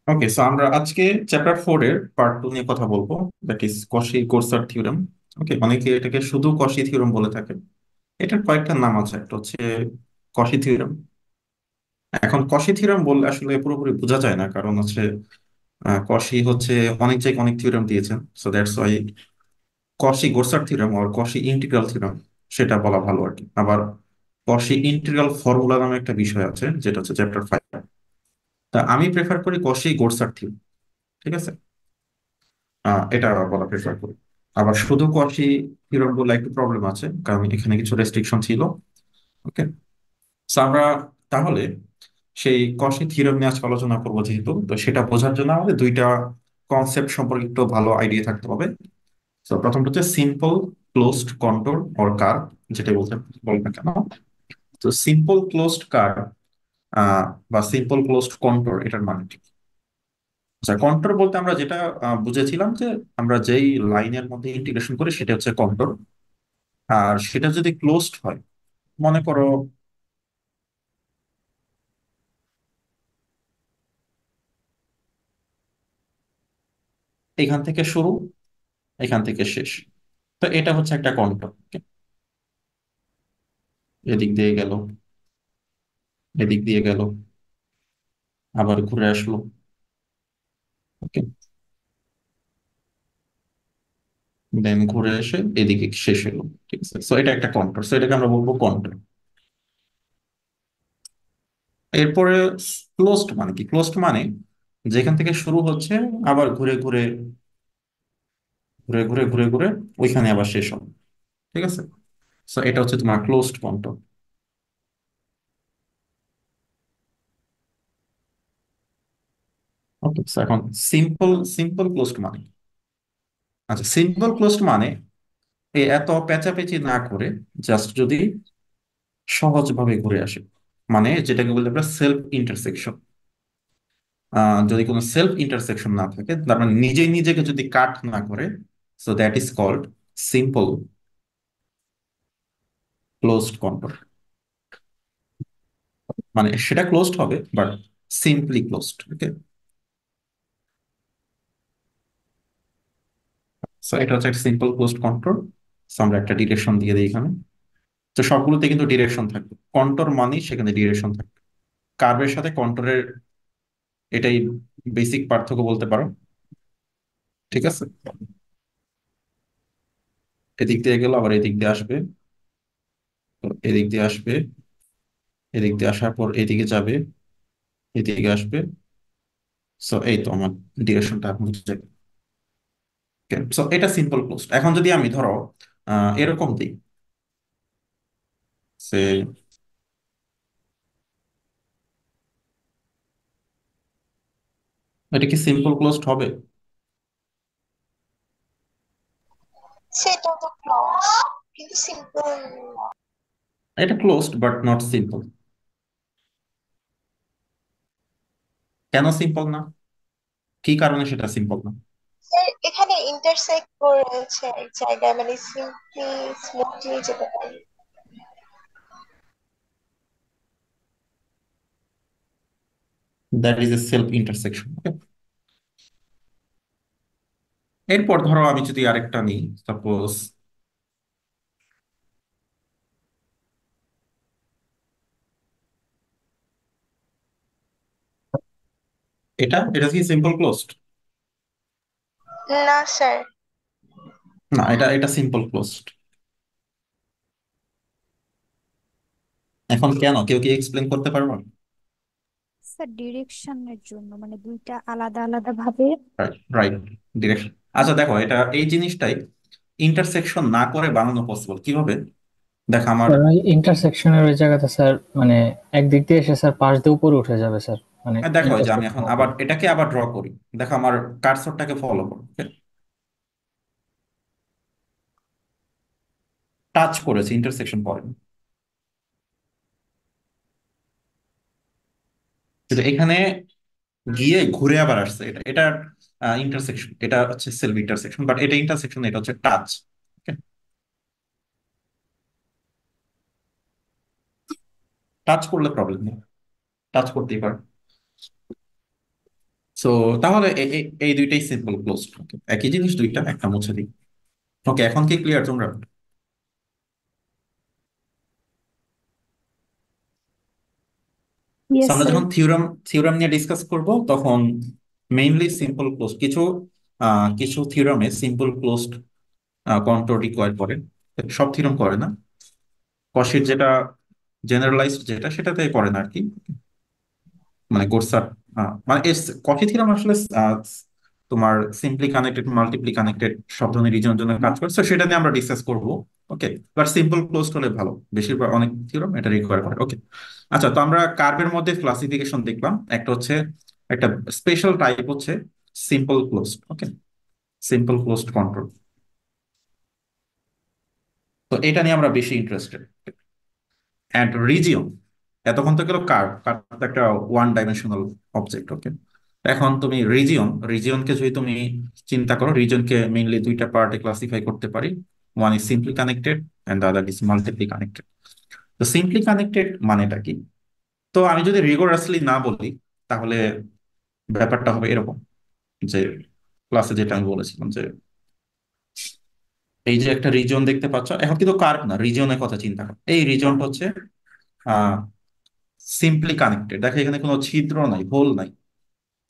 ওকে, so আমরা আজকে chapter 4 এর পার্ট 2 নিয়ে কথা বলবো, দ্যাট ইজ কশি গোরসার থিওরেম। ওকে, অনেকে এটাকে শুধু কশি থিওরেম বলে থাকে। এটার কয়েকটা নাম আছে, একটা হচ্ছে কশি থিওরেম। এখন কশি থিওরেম বললে আসলে পুরোপুরি বোঝা যায় না, কারণ হচ্ছে কশি হচ্ছে অনেক জায়গায় অনেক থিওরেম দিয়েছেন, so that's why Cauchy Goursat theorem আর কশি ইন্টিগ্রাল থিওরেম সেটা বলা ভালো আর কি। আবার কশি ইন্টিগ্রাল ফর্মুলা নামে একটা বিষয় আছে, যেটা হচ্ছে চ্যাপ্টার 5। তা আমি প্রেফার করি কশি গোরসার থিওরেম। ঠিক আছে, এটা বলা প্রেফার করি। আবার শুধু কোয়াশি থিওরেম বলে একটু প্রবলেম আছে, কারণ এখানে কিছু রেস্ট্রিকশন ছিল। ওকে, আমরা তাহলে সেই কশি থিওরেম নিয়ে আজকে আলোচনা করবো, যেহেতু তো সেটা বোঝার জন্য আমাদের দুইটা কনসেপ্ট সম্পর্কে একটু ভালো আইডিয়া থাকতে হবে। তো প্রথমটা হচ্ছে simple closed control or curve, যেটা বলতে বল না কেন। তো সিম্পল ক্লোজড কার্ভ বা সিম্পল ক্লোজড কন্ট্রোল, এটার মানে কি? আচ্ছা, কন্ট্রোল বলতে আমরা যেটা বুঝেছিলাম যে আমরা যেই লাইনের মধ্যে ইন্টিগ্রেশন করি সেটা হচ্ছে কন্ট্রোল। আর সেটা যদি ক্লোজড হয়, মনে করো এখান থেকে শুরু, এখান থেকে শেষ, তো এটা হচ্ছে একটা কন্ট্রোল। এদিক দিয়ে গেল, এদিক দিয়ে গেল, আবার ঘুরে আসলো। ওকে, দেন ঘুরে এসে এদিকে শেষ হলো। ঠিক আছে, সো এটা একটা কন্ট্রোল, সো এটাকে আমরা বলবো কন্ট্রোল। এরপরে ক্লোজড মানে কি? ক্লোজড মানে যেখান থেকে শুরু হচ্ছে, আবার ঘুরে ঘুরে ঘুরে ঘুরে ঘুরে ঘুরে ওইখানে আবার শেষ হবে। ঠিক আছে, সো এটা হচ্ছে তোমার ক্লোজড কন্ট্রোল। ওকে, সো এখন সিম্পল সিম্পল ক্লোজড মানে, আচ্ছা সিম্পল ক্লোজড মানে এত পেঁচাপেচি না করে জাস্ট যদি সহজভাবে ঘুরে আসে, মানে যেটাকে বলতে আমরা সেলফ ইন্টারসেকশন। যদি কোনো সেলফ ইন্টারসেকশন না থাকে, তার মানে নিজেই নিজেকে যদি কাট না করে, so that is called simple closed control. মানে সেটা ক্লোজড হবে but simply closed. Okay, so এটা হচ্ছে একটা সিম্পল ক্লোজড কন্ট্রোল। সো আমরা একটা ডিরেকশন দিয়ে দিই এখানে। তো সবগুলোতে কিন্তু ডিরেকশন থাকবে, কন্ট্রোল মানেই সেখানে ডিরেকশন থাকবে। কার্ভের সাথে কন্ট্রোলের এটাই বেসিক পার্থক্য বলতে পারো। ঠিক আছে, এদিক দিয়ে গেল, আবার এদিক দিয়ে আসবে, তো এদিক দিয়ে আসবে, এদিক দিয়ে আসার পর এদিকে যাবে, এদিকে আসবে। সো এই তো আমার ডিরেকশনটা এখন বুঝে যাবে। সো এটা সিম্পল ক্লোজ। এখন যদি আমি ধরো এরকম দিই, সে এটা কি সিম্পল ক্লোজড হবে? সেটা তো ক্লস, কিন্তু সিম্পল। এটা ক্লোজড বাট নট সিম্পল। কেন সিম্পল না? কি কারণে সেটা সিম্পল না? এখানে ইন্টারসেক্ট করেছে এক জায়গায়, মানে সিম্পলি স্মুথলি যেতে পারি। That is a self intersection. এরপর ধরো আমি যদি আরেকটা নিই, সাপোজ এটা এটা কি সিম্পল ক্লোজড? না স্যার। না, এটা এটা সিম্পল ক্লোজড। এখন কেন, কেউ কি এক্সপ্লেন করতে পারবে? স্যার ডিরেকশনের জন্য, মানে দুইটা আলাদা আলাদা ভাবে। Right, right, direction. আচ্ছা দেখো, এটা এই জিনিসটাই ইন্টারসেকশন না করে বানানো পসিবল কিভাবে? দেখো আমার স্যার ওই ইন্টারসেকশনের ওই জায়গাতে স্যার, মানে একদিক দিয়ে এসে স্যার পাশ দিয়ে উপরে উঠে যাবে স্যার, মানে দেখো এই যে আমি ইন্টারসেক্ট এখন হওয়ার আবার পর। এটাকে আবার ড্র করি। দেখো আমার কার্সরটাকে ফলো করো। টাচ করেছে, ইন্টারসেকশন পড়েনি। কিন্তু এখানে গিয়ে ঘুরে আবার আসছে, এটা এটা ইন্টারসেকশন, এটা হচ্ছে সেলফ ইন্টারসেকশন, বাট এটা ইন্টারসেকশন, এটা হচ্ছে টাচ। টাচ করলে প্রবলেম নেই, টাচ করতেই পারে। সো তাহলে এই দুইটাই সিম্পল ক্লোজড, একই জিনিস দুইটা, একটা মুছে দিই। ওকে, এখন কি ক্লিয়ার তোমরা? So, ইয়েস আমরা স্যার। যখন থিওরাম থিওরাম নিয়ে ডিসকাস করব তখন মেইনলি সিম্পল ক্লোজ কিছু কিছু থিওরামে সিম্পল ক্লোজড কন্ট্রোল রিকোয়ার করে, সব থিওরাম করে না। কশির যেটা জেনারেলাইজড যেটা সেটাতে করে না আর কি, মানে গোরসার মানে কশি থিওরাম আসলে তোমার সিম্পলি কানেক্টেড মাল্টিপ্লি কানেক্টেড সব ধরনের রিজনের জন্য কাজ করে, তো সেটা নিয়ে আমরা ডিসকাস করব। ওকে, বাট সিম্পল ক্লোজড হলে ভালো, বেশিরভাগ অনেক থিওরাম এটা রিকোয়ার করে। ওকে, আচ্ছা, তো আমরা কার্ভের মধ্যে ক্লাসিফিকেশন দেখলাম, একটা হচ্ছে একটা স্পেশাল টাইপ হচ্ছে সিম্পল ক্লোজড। ওকে, সিম্পল ক্লোজড কন্ট্রোল, তো এটা নিয়ে আমরা বেশি ইন্টারেস্টেড। অ্যান্ড রিজিয়ন, এতক্ষণ তো গেল কার্ভ, কার্ভ তো একটা ওয়ান ডাইমেনশনাল অবজেক্ট। ওকে, এখন তুমি রিজিয়নকে যদি তুমি চিন্তা করো, রিজিয়নকে মেইনলি দুইটা পার্টে ক্লাসিফাই করতে পারি। One is simply connected and the other is multiply connected. তো সিম্পলি কানেক্টেড মানেটা কি? তো আমি যদি রিগোরাসলি না বলি তাহলে ব্যাপারটা হবে এরকম, যে ক্লাসে যেটা আমি বলেছিলাম যে এই যে একটা রিজন দেখতে পাচ্ছ, এখন কিন্তু কার্ভ না, রিজনের কথা চিন্তা করো। এই রিজনটা হচ্ছে আহ সিম্পলি কানেক্টেড, দেখো এখানে কোনো ছিদ্র নাই, হোল নাই,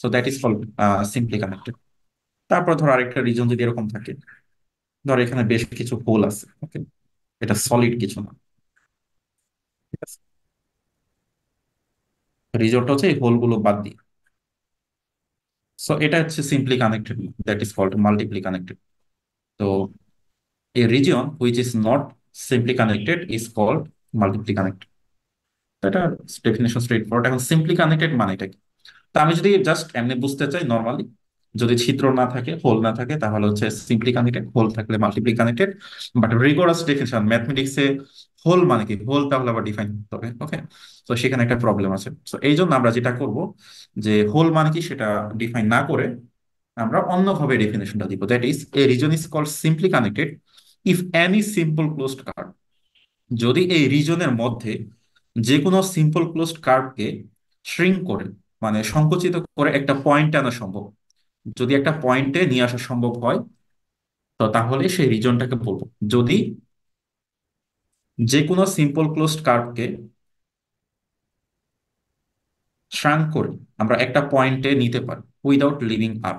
so that is called simply connected. তারপর ধরো আরেকটা রিজন যদি এরকম থাকে, ধরো এখানে বেশ কিছু হোল আছে। ওকে, এটা সলিড কিছু না, ঠিক আছে? রিজনটা হচ্ছে এই হোল গুলো বাদ দিয়ে, সো এটা হচ্ছে simply connected, that is called multiply connected. তো a region which is not simply connected is called multiply connected। তো এটা ডেফিনেশন স্ট্রেট ফরওয়ার্ড। এখন সিম্পলি কানেক্টেড মানে এটা কি? তো আমি যদি জাস্ট এমনি বুঝতে চাই নর্মালি, যদি ছিদ্র না থাকে, হোল না থাকে, তাহলে হচ্ছে সিম্পলি কানেক্টেড, হোল থাকলে multiply connected. But rigorous definition ম্যাথমেটিক্সে হোল মানে কি, হোল তাহলে আবার ডিফাইন করতে হবে। ওকে, তো সেখানে একটা প্রবলেম আছে। তো এই জন্য আমরা যেটা করব, যে হোল মানে কি সেটা ডিফাইন না করে আমরা অন্যভাবে ডেফিনেশনটা দিব, that is a region is called simply connected if any simple closed curve, যদি এই রিজনের মধ্যে যে কোনো সিম্পল ক্লোজড কার্ভকে শ্রিঙ্ক করে, মানে সংকুচিত করে একটা পয়েন্টে আনা সম্ভব, যদি একটা পয়েন্টে নিয়ে আসা সম্ভব হয়, তো তাহলে সেই রিজনটাকে বলবো। যদি যে কোনো সিম্পল ক্লোজড কার্ভকে শ্রাঙ্ক করে আমরা একটা পয়েন্টে নিতে পারি উইদাউট লিভিং আপ।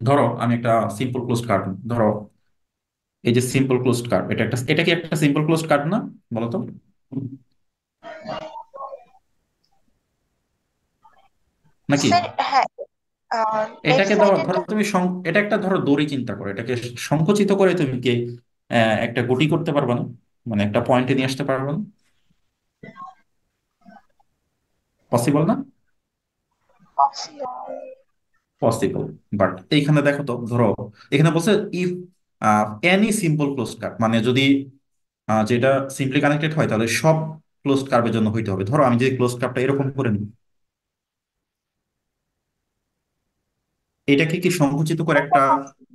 ধরো আমি একটা সিম্পল ক্লোজড কার্ভ, ধরো এই যে সিম্পল ক্লোজড কার্ভ, এটা কি একটা সিম্পল ক্লোজড কার্ভ না, বলো তো? নাকি? স্যার হ্যাঁ, লেফট এটাকে ধরো ধরো সাইডেরটা। তুমি এটা একটা ধরো দড়ি চিন্তা করো, এটাকে সংকুচিত করে তুমি কি একটা গুটি করতে পারবে না, মানে একটা পয়েন্টে নিয়ে আসতে পারবে না? পসিবল না? পসিবল। পসিবল। বাট এইখানে দেখো তো, ধরো এখানে বলছে if any simple close curve, মানে যদি যেটা সিম্পলি কানেক্টেড হয় তাহলে সব ক্লোজ কার্ভের জন্য হইতে হবে। ধরো আমি যদি ক্লোজ কার্ভটা এরকম করে নিই, এটাকে কি সংকুচিত করে একটা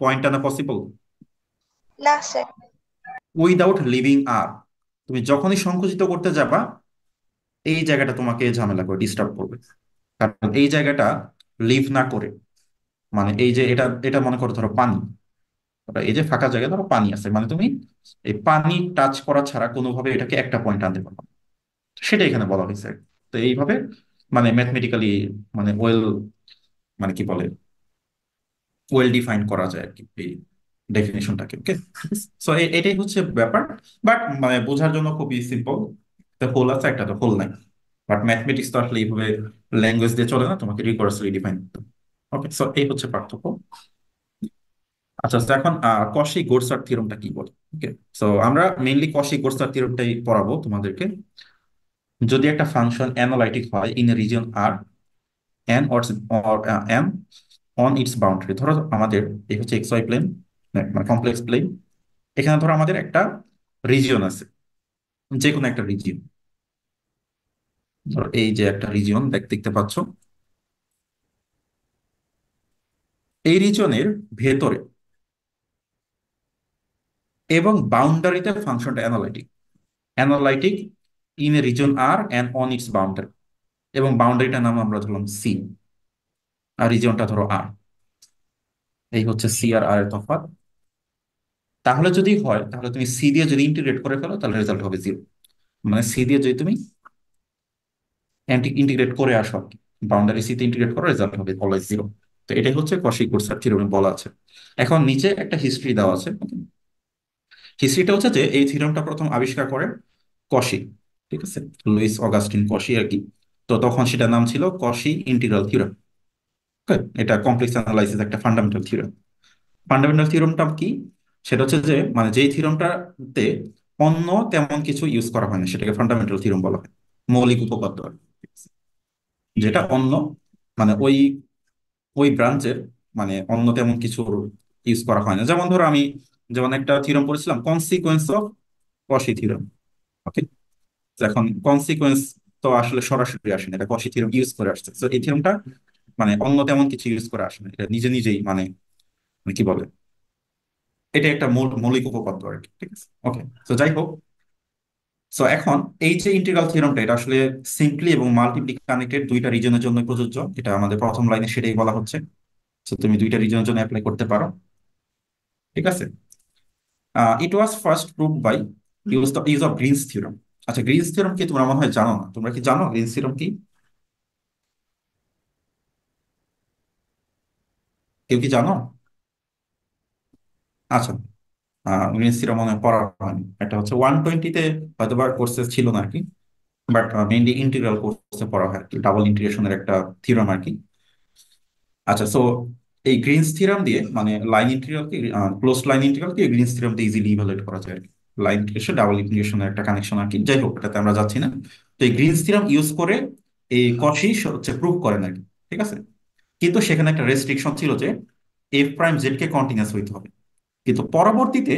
পয়েন্ট আনা পসিবল? না স্যার। উইদাউট লিভিং আপ, তুমি যখনই সংকুচিত করতে যাবা এই জায়গাটা তোমাকে ঝামেলা করে ডিস্টার্ব করবে। কারণ এই জায়গাটা লিভ না করে, মানে এই যে এটা এটা মনে করো ধরো পানি, এই যে ফাঁকা জায়গায় ধরো পানি আছে, মানে তুমি এই পানি টাচ করা ছাড়া কোনোভাবে এটাকে একটা পয়েন্ট আনতে পারবে না। সেটা এখানে বলা হয়েছে। তো এইভাবে মানে ম্যাথমেটিক্যালি মানে মানে কি বলে ওয়েল ডিফাইন করা যায় আর কি এই ডেফিনেশনটাকে। ওকে, সো এটাই হচ্ছে ব্যাপার। বাট মানে বোঝার জন্য খুবই সিম্পল, একটা হোল আছে একটা তো হোল নাই। বাট ম্যাথমেটিক্স তো আসলে এইভাবে ল্যাঙ্গুয়েজ দিয়ে চলে না, তোমাকে রিকোয়ার্সলি ডিফাইন করতে। ওকে, সো এই হচ্ছে পার্থক্য। আচ্ছা, তো এখন কশি গোরসার থিওরেমটা কি বলে? ওকে, সো আমরা মেইনলি কশি গোরসার থিওরেমটাই পড়াবো তোমাদেরকে। যদি একটা ফাংশন অ্যানালাইটিক হয় in a region R and or and on its boundary, ধরো আমাদের এই হচ্ছে এক্স ওয়াই প্লেন, মানে কমপ্লেক্স প্লেন। এখানে ধরো আমাদের একটা রিজিয়ন আছে, যে কোনো একটা রিজিয়ন, ধরো এই যে একটা রিজিয়ন দেখতে পাচ্ছ, এই রিজিয়নের ভেতরে এবং বাউন্ডারিতে ফাংশনটা analytic, analytic in a region R and on its boundary, এবং বাউন্ডারিটার নাম আমরা ধরলাম সি। আর রিজিয়নটা ধরো আর, এই হচ্ছে সি আর আর এর তফাৎ। তাহলে যদি হয়, তাহলে তুমি সি দিয়ে যদি ইন্টিগ্রেট করে ফেলো তাহলে রেজাল্ট হবে জিরো। মানে সি দিয়ে যদি তুমি ইন্টিগ্রেট করে আসো আর কি, বাউন্ডারি সি তে ইন্টিগ্রেট করো, রেজাল্ট হবে অলওয়েজ জিরো। তো এটাই হচ্ছে কশি-কোরসার থিওরেমে বলা আছে। এখন নিচে একটা হিস্ট্রি দেওয়া আছে। হিস্ট্রিটা হচ্ছে যে এই থিওরেমটা প্রথম আবিষ্কার করেন কশি, ঠিক আছে, লুইস অগাস্টিন কশি আর কি। তো তখন সেটার নাম ছিল কশি ইন্টিগ্রাল থিওরেম। এটা কমপ্লেক্স অ্যানালাইসিস একটা ফান্ডামেন্টাল থিওরেম। ফান্ডামেন্টাল থিওরেমটা কি? সেটা হচ্ছে যে মানে যেই থিওরেমটাতে অন্য তেমন কিছু ইউজ করা হয় না, সেটাকে ফান্ডামেন্টাল থিওরেম বলা হয়। মৌলিক উপপাদ্য আর কি, ঠিক আছে? যেটা অন্য মানে ওই ওই ব্রাঞ্চের মানে অন্য তেমন কিছু ইউজ করা হয় না। যেমন ধরো আমি যেমন একটা থিওরেম পড়েছিলাম, কনসিকোয়েন্স অফ কশি থিওরেম। ওকে, এখন কনসিকোয়েন্স তো আসলে সরাসরি আসে না, এটা কশি থিওরেম ইউজ করে আসছে। তো এই থিওরেমটা মানে অন্য তেমন কিছু ইউজ করে আসে না, এটা নিজে নিজেই মানে মানে কি বলে, এটা একটা মৌলিক উপপাদ্য আর কি, ঠিক আছে? ওকে, তো যাই হোক, সো এখন এই যে ইন্টিগ্রাল থিওরেমটা, এটা আসলে সিম্পলি এবং মাল্টিপ্লি কানেক্টেড দুইটা রিজনের জন্য প্রযোজ্য। এটা আমাদের প্রথম লাইনে সেটাই বলা হচ্ছে। তো তুমি দুইটা রিজনের জন্য অ্যাপ্লাই করতে পারো, ঠিক আছে? It was first proved by use of Green's theorem. আচ্ছা, গ্রিনস থিওরেম কি তোমরা মনে হয় জানো না? তোমরা কি জানো গ্রিনস থিওরেম কি? কেউ কি জানো? আচ্ছা, গ্রিনস থিওরেম মনে হয় পড়া হয়নি। এটা হচ্ছে 120-তে হয়তো বা কোর্সে ছিল না আর কি, বাট মেইনলি ইন্টিগ্রাল কোর্সে পড়া হয় আর কি, ডাবল ইন্টিগ্রেশনের একটা থিওরেম আর কি। আচ্ছা, সো এই গ্রিনস থিওরেম দিয়ে মানে লাইন ইন্টিগ্রালকে, ক্লোজ লাইন ইন্টিগ্রালকে গ্রিনস থিওরেম দিয়ে ইজিলি ইভালুয়েট করা যায় আর কি। লাইন ইন্টিগ্রেশন ডাবল ইন্টিগ্রেশনের একটা কানেকশন আর কি, যাই হোক এটাতে আমরা যাচ্ছি না। তো এই গ্রিনস থিওরেম ইউজ করে এই কশি হচ্ছে প্রুভ করেন আর কি, ঠিক আছে? কিন্তু সেখানে একটা রেস্ট্রিকশন ছিল যে এফ প্রাইম জেড কে কন্টিনিউয়াস হইতে হবে। কিন্তু পরবর্তীতে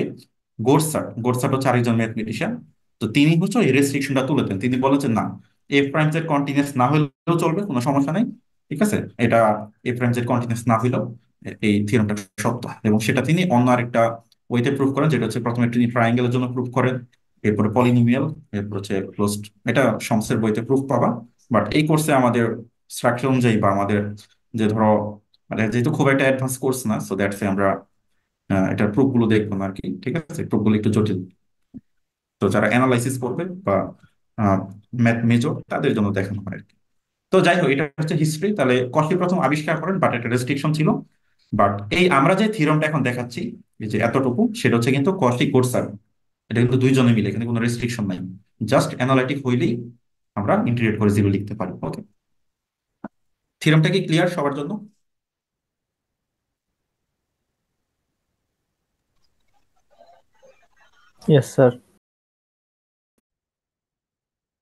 গোরসাট হচ্ছে আরেকজন ম্যাথমেটিশিয়ান, তো তিনি হচ্ছে এই রেস্ট্রিকশনটা তুলে দেন। তিনি বলেছেন না, এফ প্রাইম জেড কন্টিনিউয়াস না হলেও চলবে, কোনো সমস্যা নেই, ঠিক আছে? এটা এফ প্রাইম জেড কন্টিনিউয়াস না হইলেও এই থিওরেমটা সত্য। এবং সেটা তিনি অন্য আরেকটা ওয়েতে প্রুভ করেন, যেটা হচ্ছে প্রথমে তিনি ট্রায়াঙ্গেলের জন্য প্রুভ করেন, এরপরে পলিনোমিয়াল, এরপর হচ্ছে ক্লোজড। এটা শমসের বইতে প্রুফ পাবা। বাট এই কোর্সে আমাদের স্ট্রাকচার অনুযায়ী বা আমাদের যে ধরো মানে যেহেতু খুব একটা অ্যাডভান্স কোর্স না, সো দ্যাটস আমরা এটার প্রুফ গুলো দেখবো না আর কি, ঠিক আছে? প্রুফ গুলো একটু জটিল, তো যারা অ্যানালাইসিস করবে বা ম্যাথ মেজর তাদের জন্য দেখানো হয় আর কি। তো যাই হোক, এটা হচ্ছে হিস্ট্রি। তাহলে কশি প্রথম আবিষ্কার করেন, বাট একটা রেস্ট্রিকশন ছিল। বাট এই আমরা যে থিওরামটা এখন দেখাচ্ছি, এই যে এতটুকু, সেটা হচ্ছে কিন্তু কশি কোরসার। এটা কিন্তু দুইজনে মিলে, এখানে কোনো রেস্ট্রিকশন নাই। জাস্ট অ্যানালাইটিক হইলেই আমরা ইন্টিগ্রেট করে জিরো লিখতে পারি। ওকে, থিওরামটা কি ক্লিয়ার সবার জন্য? Yes sir.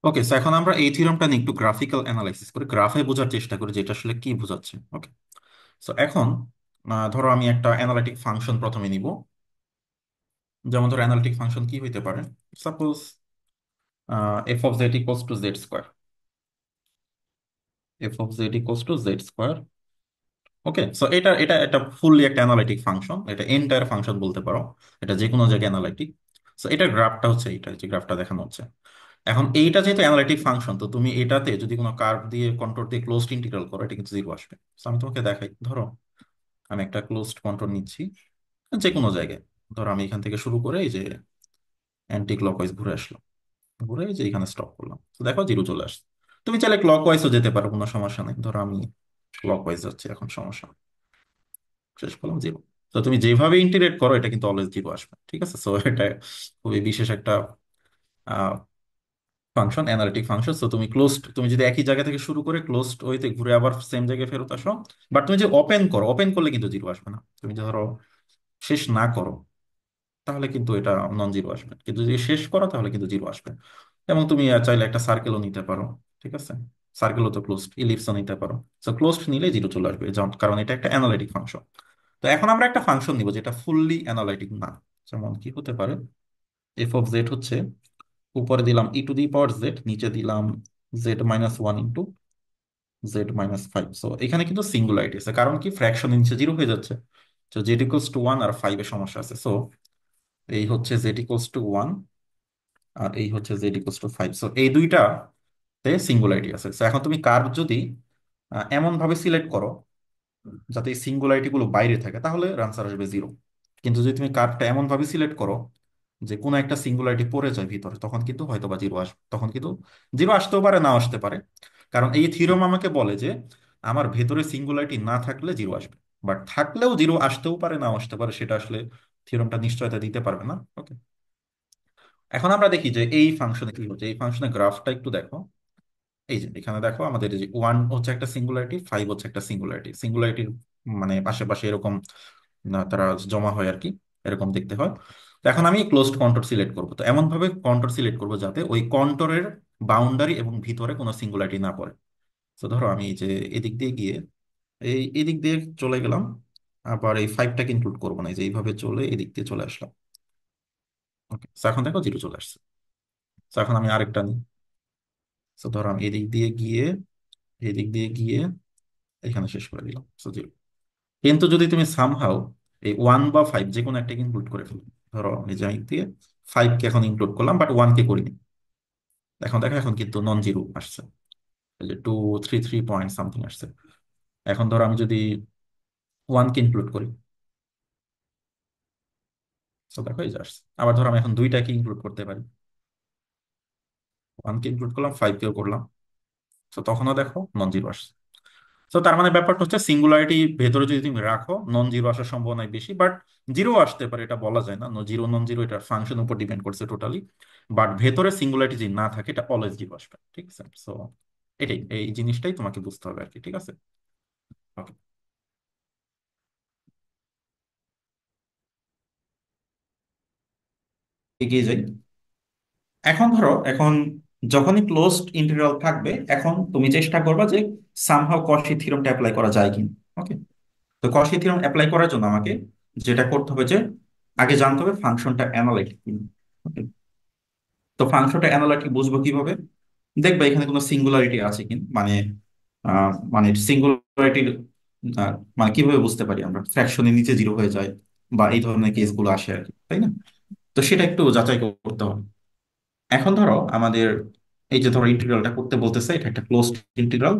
ওকে, সো এখন আমরা এই থিওরামটা নিয়ে একটু গ্রাফিক্যাল অ্যানালাইসিস করে গ্রাফে বোঝার চেষ্টা করি যে এটা আসলে কি বোঝাচ্ছে। ওকে, সো এখন ধরো আমি একটা অ্যানালিটিক ফাংশন প্রথমে নিব। যেমন ধরো অ্যানালিটিক ফাংশন কি হইতে পারে? Suppose F of Z equals to Z square. F of Z equals to Z square. Okay, so এটা এটা এটা ফুললি একটা অ্যানালিটিক ফাংশন, এটা এন্টায়ার ফাংশন বলতে পারো, এটা যে কোনো জায়গায় অ্যানালিটিক। সো এটার গ্রাফটা হচ্ছে এইটা, যে গ্রাফটা দেখানো হচ্ছে। এখন এইটা যেহেতু অ্যানালিটিক ফাংশন, তো তুমি এটাতে যদি কোনো কার্ভ দিয়ে কন্ট্রোল দিয়ে ক্লোজড ইন্টিগ্রাল করো, এটা কিন্তু জিরো আসবে। So আমি তোমাকে দেখাই, ধরো আমি একটা ক্লোজড কন্ট্রোল নিচ্ছি যে কোনো জায়গায়। ধরো আমি এখান থেকে শুরু করে এই যে অ্যান্টি ক্লকওয়াইজ ঘুরে আসলাম, ঘুরে এই যে এখানে স্টপ করলাম, তো দেখো জিরো চলে আসছে। তুমি চাইলে ক্লকওয়াইজও যেতে পারো, কোনো সমস্যা নেই। ধরো আমি ক্লকওয়াইজ যাচ্ছি, এখন সমস্যা নেই। শেষ করলাম জিরো। তো তুমি যেভাবে ইন্টিগ্রেট করো এটা কিন্তু অলওয়েজ জিরো আসবে, ঠিক আছে? সো এটা খুবই বিশেষ একটা ফাংশন, অ্যানালিটিক ফাংশন। তো তুমি ক্লোজড, তুমি যদি একই জায়গা থেকে শুরু করে ক্লোজড ওইতে ঘুরে আবার সেম জায়গায় ফেরত আসো, বাট তুমি যে ওপেন করো, ওপেন করলে কিন্তু জিরো আসবে না। তুমি যে ধরো শেষ না করো, তাহলে কিন্তু এটা নন জিরো আসবে, কিন্তু যদি শেষ করো তাহলে কিন্তু জিরো আসবে। এবং তুমি চাইলে একটা সার্কেলও নিতে পারো, ঠিক আছে? সার্কেলও তো ক্লোজড, ইলিপসও নিতে পারো। তো ক্লোজড নিলে জিরো চলে আসবে, কারণ এটা একটা অ্যানালাইটিক ফাংশন। তো এখন আমরা একটা ফাংশন নিব যেটা ফুললি অ্যানালাইটিক না। যেমন কি হতে পারে? এফ অফ জেড হচ্ছে, উপরে দিলাম ই টু দি পাওয়ার জেড, নিচে দিলাম Z minus one into Z minus five. So এখানে কিন্তু সিঙ্গুলারিটি আছে, কারণ কি ফ্র্যাকশন নিচে জিরো হয়ে যাচ্ছে। তো জেড ইকুয়ালস টু ওয়ান আর ফাইভের সমস্যা আছে। সো এই হচ্ছে জেড ইকুয়ালস টু ওয়ান আর এই হচ্ছে Z equals two five. So এই দুইটাতে সিঙ্গুলারিটি আছে। সো এখন তুমি কার্ভ যদি এমন ভাবে সিলেক্ট করো যাতে এই সিঙ্গুলারিটি গুলো বাইরে থাকে, তাহলে আনসার আসবে জিরো। কিন্তু যদি তুমি কার্ভটা এমন ভাবে সিলেক্ট করো যে কোনো একটা সিঙ্গুলারিটি পড়ে যায় ভিতরে, তখন কিন্তু হয়তো বা জিরো আসবে, তখন কিন্তু জিরো আসতেও পারে, না আসতে পারে। কারণ এই থিওরেম আমাকে বলে যে আমার ভেতরে সিঙ্গুলারিটি না থাকলে জিরো আসবে, বাট থাকলেও জিরো আসতেও পারে, না আসতে পারে, সেটা আসলে থিওরেমটা নিশ্চয়তা দিতে পারবে না। ওকে, এখন আমরা দেখি যে এই ফাংশনে কি হচ্ছে। এই ফাংশনের গ্রাফটা একটু দেখো। এই যে এখানে দেখো, আমাদের এই যে 1 হচ্ছে একটা সিঙ্গুলারিটি, 5 হচ্ছে একটা সিঙ্গুলারিটি। সিঙ্গুলারিটির মানে পাশাপাশি এরকম তারা জমা হয় আর কি, এরকম দেখতে হয়। তো এখন আমি ক্লোজড কন্ট্রোল সিলেক্ট করবো। তো এমন ভাবে কন্ট্রোল সিলেক্ট করবো যাতে ওই কন্ট্রোলের বাউন্ডারি এবং ভিতরে কোনো সিঙ্গুলারিটি না পড়ে। তো ধরো আমি এই যে এদিক দিয়ে গিয়ে এদিক দিয়ে চলে গেলাম, আবার এই 5টাকে ইনক্লুড করবো না, এই যে এইভাবে চলে এদিক দিয়ে চলে আসলাম। ওকে, এখন দেখো জিরো চলে আসছে। তো এখন আমি আরেকটা নিই। তো ধরো আমি এদিক দিয়ে গিয়ে এখানে শেষ করে দিলাম, সো জিরো। কিন্তু যদি তুমি সামহাও এই 1 বা 5 যে কোনো একটাকে ইনক্লুড করে ফেলো, ধরো এই যে আমি দিয়ে 5কে এখন ইনক্লুড করলাম বাট 1কে করিনি, এখন দেখো এখন কিন্তু নন জিরো আসছে, এই যে 233 পয়েন্ট সামথিং আসছে। এখন ধরো আমি যদি 1কে ইনক্লুড করি, তো দেখো এই যে আসছে। আবার ধরো আমি এখন 2টাকে ইনক্লুড করতে পারি, 1কে ইনক্লুড করলাম, 5কেও করলাম, তো তখনও দেখো নন জিরো আসছে। তো তার মানে ব্যাপারটা হচ্ছে সিঙ্গুলারিটি ভেতরে যদি তুমি রাখো, নন জিরো আসার সম্ভাবনা বেশি, বাট জিরো আসতে পারে, এটা বলা যায় না। জিরো নন জিরো এটা ফাংশন উপর ডিপেন্ড করছে টোটালি। বাট ভেতরে সিঙ্গুলারিটি যদি না থাকে, এটা অলওয়েজ জিরো আসবে। ঠিক আছে, সো এটাই, এই জিনিসটাই তোমাকে বুঝতে হবে আর কি। ঠিক আছে, ওকে, এগিয়ে যাই। এখন ধরো, এখন যখনই ক্লোজড ইন্টিগ্রাল থাকবে, এখন তুমি চেষ্টা করবা যে সামহাউ কশি থিওরেমটা অ্যাপ্লাই করা যায় কিনা। ওকে, তো কশি থিওরেম অ্যাপ্লাই করার জন্য আমাকে যেটা করতে হবে যে আগে জানতে হবে ফাংশনটা অ্যানালাইটিক কিনা। Okay? তো ফাংশনটা অ্যানালাইটিক বুঝবো কিভাবে? দেখবে এখানে কোনো সিঙ্গুলারিটি আছে কিনা, মানে সিঙ্গুলারিটির মানে কিভাবে বুঝতে পারি আমরা ফ্র্যাকশনের নিচে জিরো হয়ে যায় বা এই ধরনের কেসগুলো আসে আর কি, তাই না? তো সেটা একটু যাচাই করতে হবে। এখন ধরো আমাদের এই যে ধরো ইন্টিগ্রালটা করতে বলতেছে, এটা একটা closed integral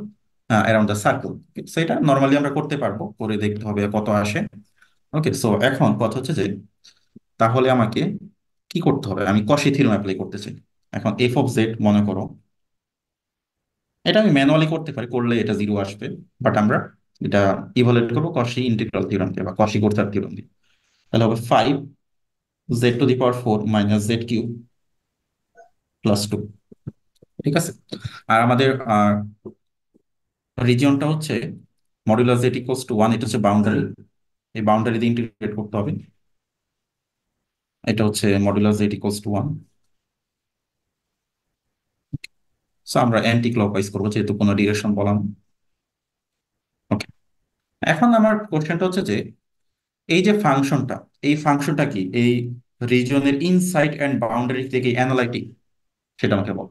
around the circle. সেটা নর্মালি আমরা করতে পারবো, করে দেখতে হবে কত আসে। ওকে, সো এখন কথা হচ্ছে যে তাহলে আমাকে কি করতে হবে? আমি কশি থিওরেম অ্যাপ্লাই করতে চাই। এখন f(z) মনে করো, এটা আমি ম্যানুয়ালি করতে পারি, করলে এটা জিরো আসবে, বাট আমরা এটা ইভালুয়েট করবো কশি ইন্টিগ্রাল থিওরেম দিয়ে বা কশি গোরচার থিওরেম দিয়ে। তাহলে হবে 5z⁴ মাইনাস z³ +2। ঠিক আছে, আর আমাদের রিজিয়নটা হচ্ছে মডুলাস z = 1, এটা হচ্ছে বাউন্ডারি। এই বাউন্ডারি দিয়ে ইন্টিগ্রেট করতে হবে। এটা হচ্ছে মডুলাস z = 1। সো আমরা অ্যান্টি ক্লকওয়াইজ করবো, যেহেতু কোনো ডিরেকশন বলা নেই। ওকে, এখন আমার কোশ্চেনটা হচ্ছে যে এই যে ফাংশনটা, এই ফাংশনটা কি এই রিজিয়নের ইনসাইড এন্ড বাউন্ডারি থেকে অ্যানালাইটিক, সেটা আমাকে বল।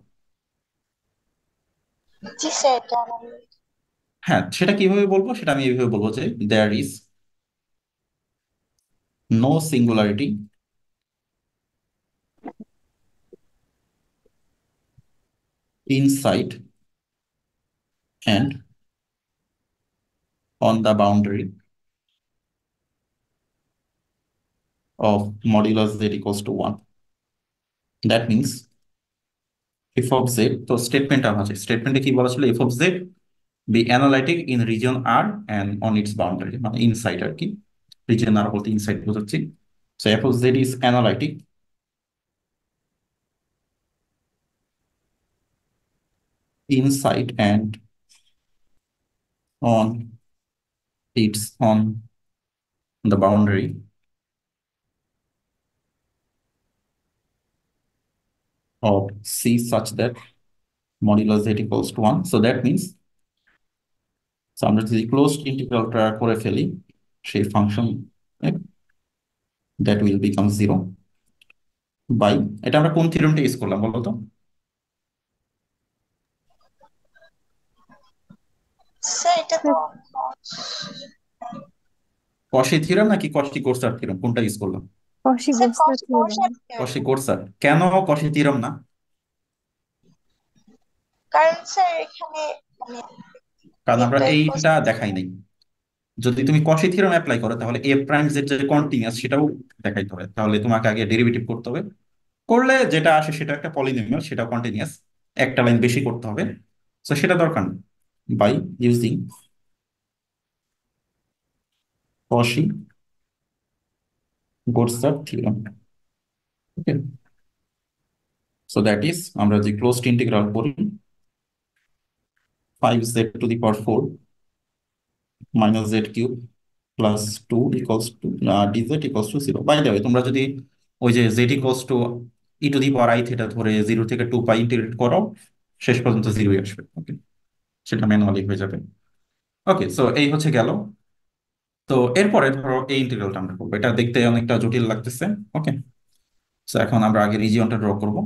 জি স্যার, এটা আমার হ্যাঁ, সেটা কিভাবে বলবো? সেটা আমি এইভাবে বলবো যে there is no singularity inside and on the boundary of modulus z = 1. That means f(z), তো স্টেটমেন্টটা আছে, স্টেটমেন্টে কি বলা ছিল? f(z) be analytic in region R and on its boundary, মানে ইনসাইড আর কি। রিজিয়ন আর বলতে ইনসাইড বোঝাচ্ছি। So f(z) is analytic inside and on on the boundary of C such that modulus z = 1. So that means, so আমরা যদি closed ইন্টিগ্রালটা করে ফেলি, সেই function that will become 0 by, এটা আমরা কোন থিওরেমটা ইউজ করলাম বলো তো? স্যার, এটা তো কশি থিওরেম নাকি কশি গোরসার থিওরেম, কোনটা ইউজ করলাম? কশি স্যার গোরসা থিওরেম। কশি গোরসার। কেন কশি থিওরেম না? কারণ স্যার এখানে মানে কারণ আমরা ইন্টার এইটা দেখাই নাই। যদি তুমি কশি থিওরেম অ্যাপ্লাই করো তাহলে এ প্রাইম জেড যে কন্টিনিউয়াস সেটাও দেখাইতে হবে, তাহলে তোমাকে আগে ডেরিভেটিভ করতে হবে, করলে যেটা আসে সেটা একটা পলিনোমিয়াল, সেটা কন্টিনিউয়াস, একটা লাইন বেশি করতে হবে। তো সেটা দরকার নেই, by using Cauchy Goursat theorem. Okay, so that is আমরা যে ক্লোজড ইন্টিগ্রাল করি 5z⁴ minus Z cube plus 2 equals to dz equals to 0। By the way, তোমরা যদি ওই যে z equals two e⁻i theta ধরে 0 থেকে 2 পাই ইন্টিগ্রেট করো, শেষ পর্যন্ত 0ই আসবে। ওকে, সেটা ম্যানুয়ালি হয়ে যাবে। ওকে, সো এই হচ্ছে গেল। তো এরপরে ধরো এই ইন্টিগ্রালটা আমরা করবো, এটা দেখতে অনেকটা জটিল লাগতেছে। ওকে, সো এখন আমরা আগে রিজিয়নটা ড্র করব।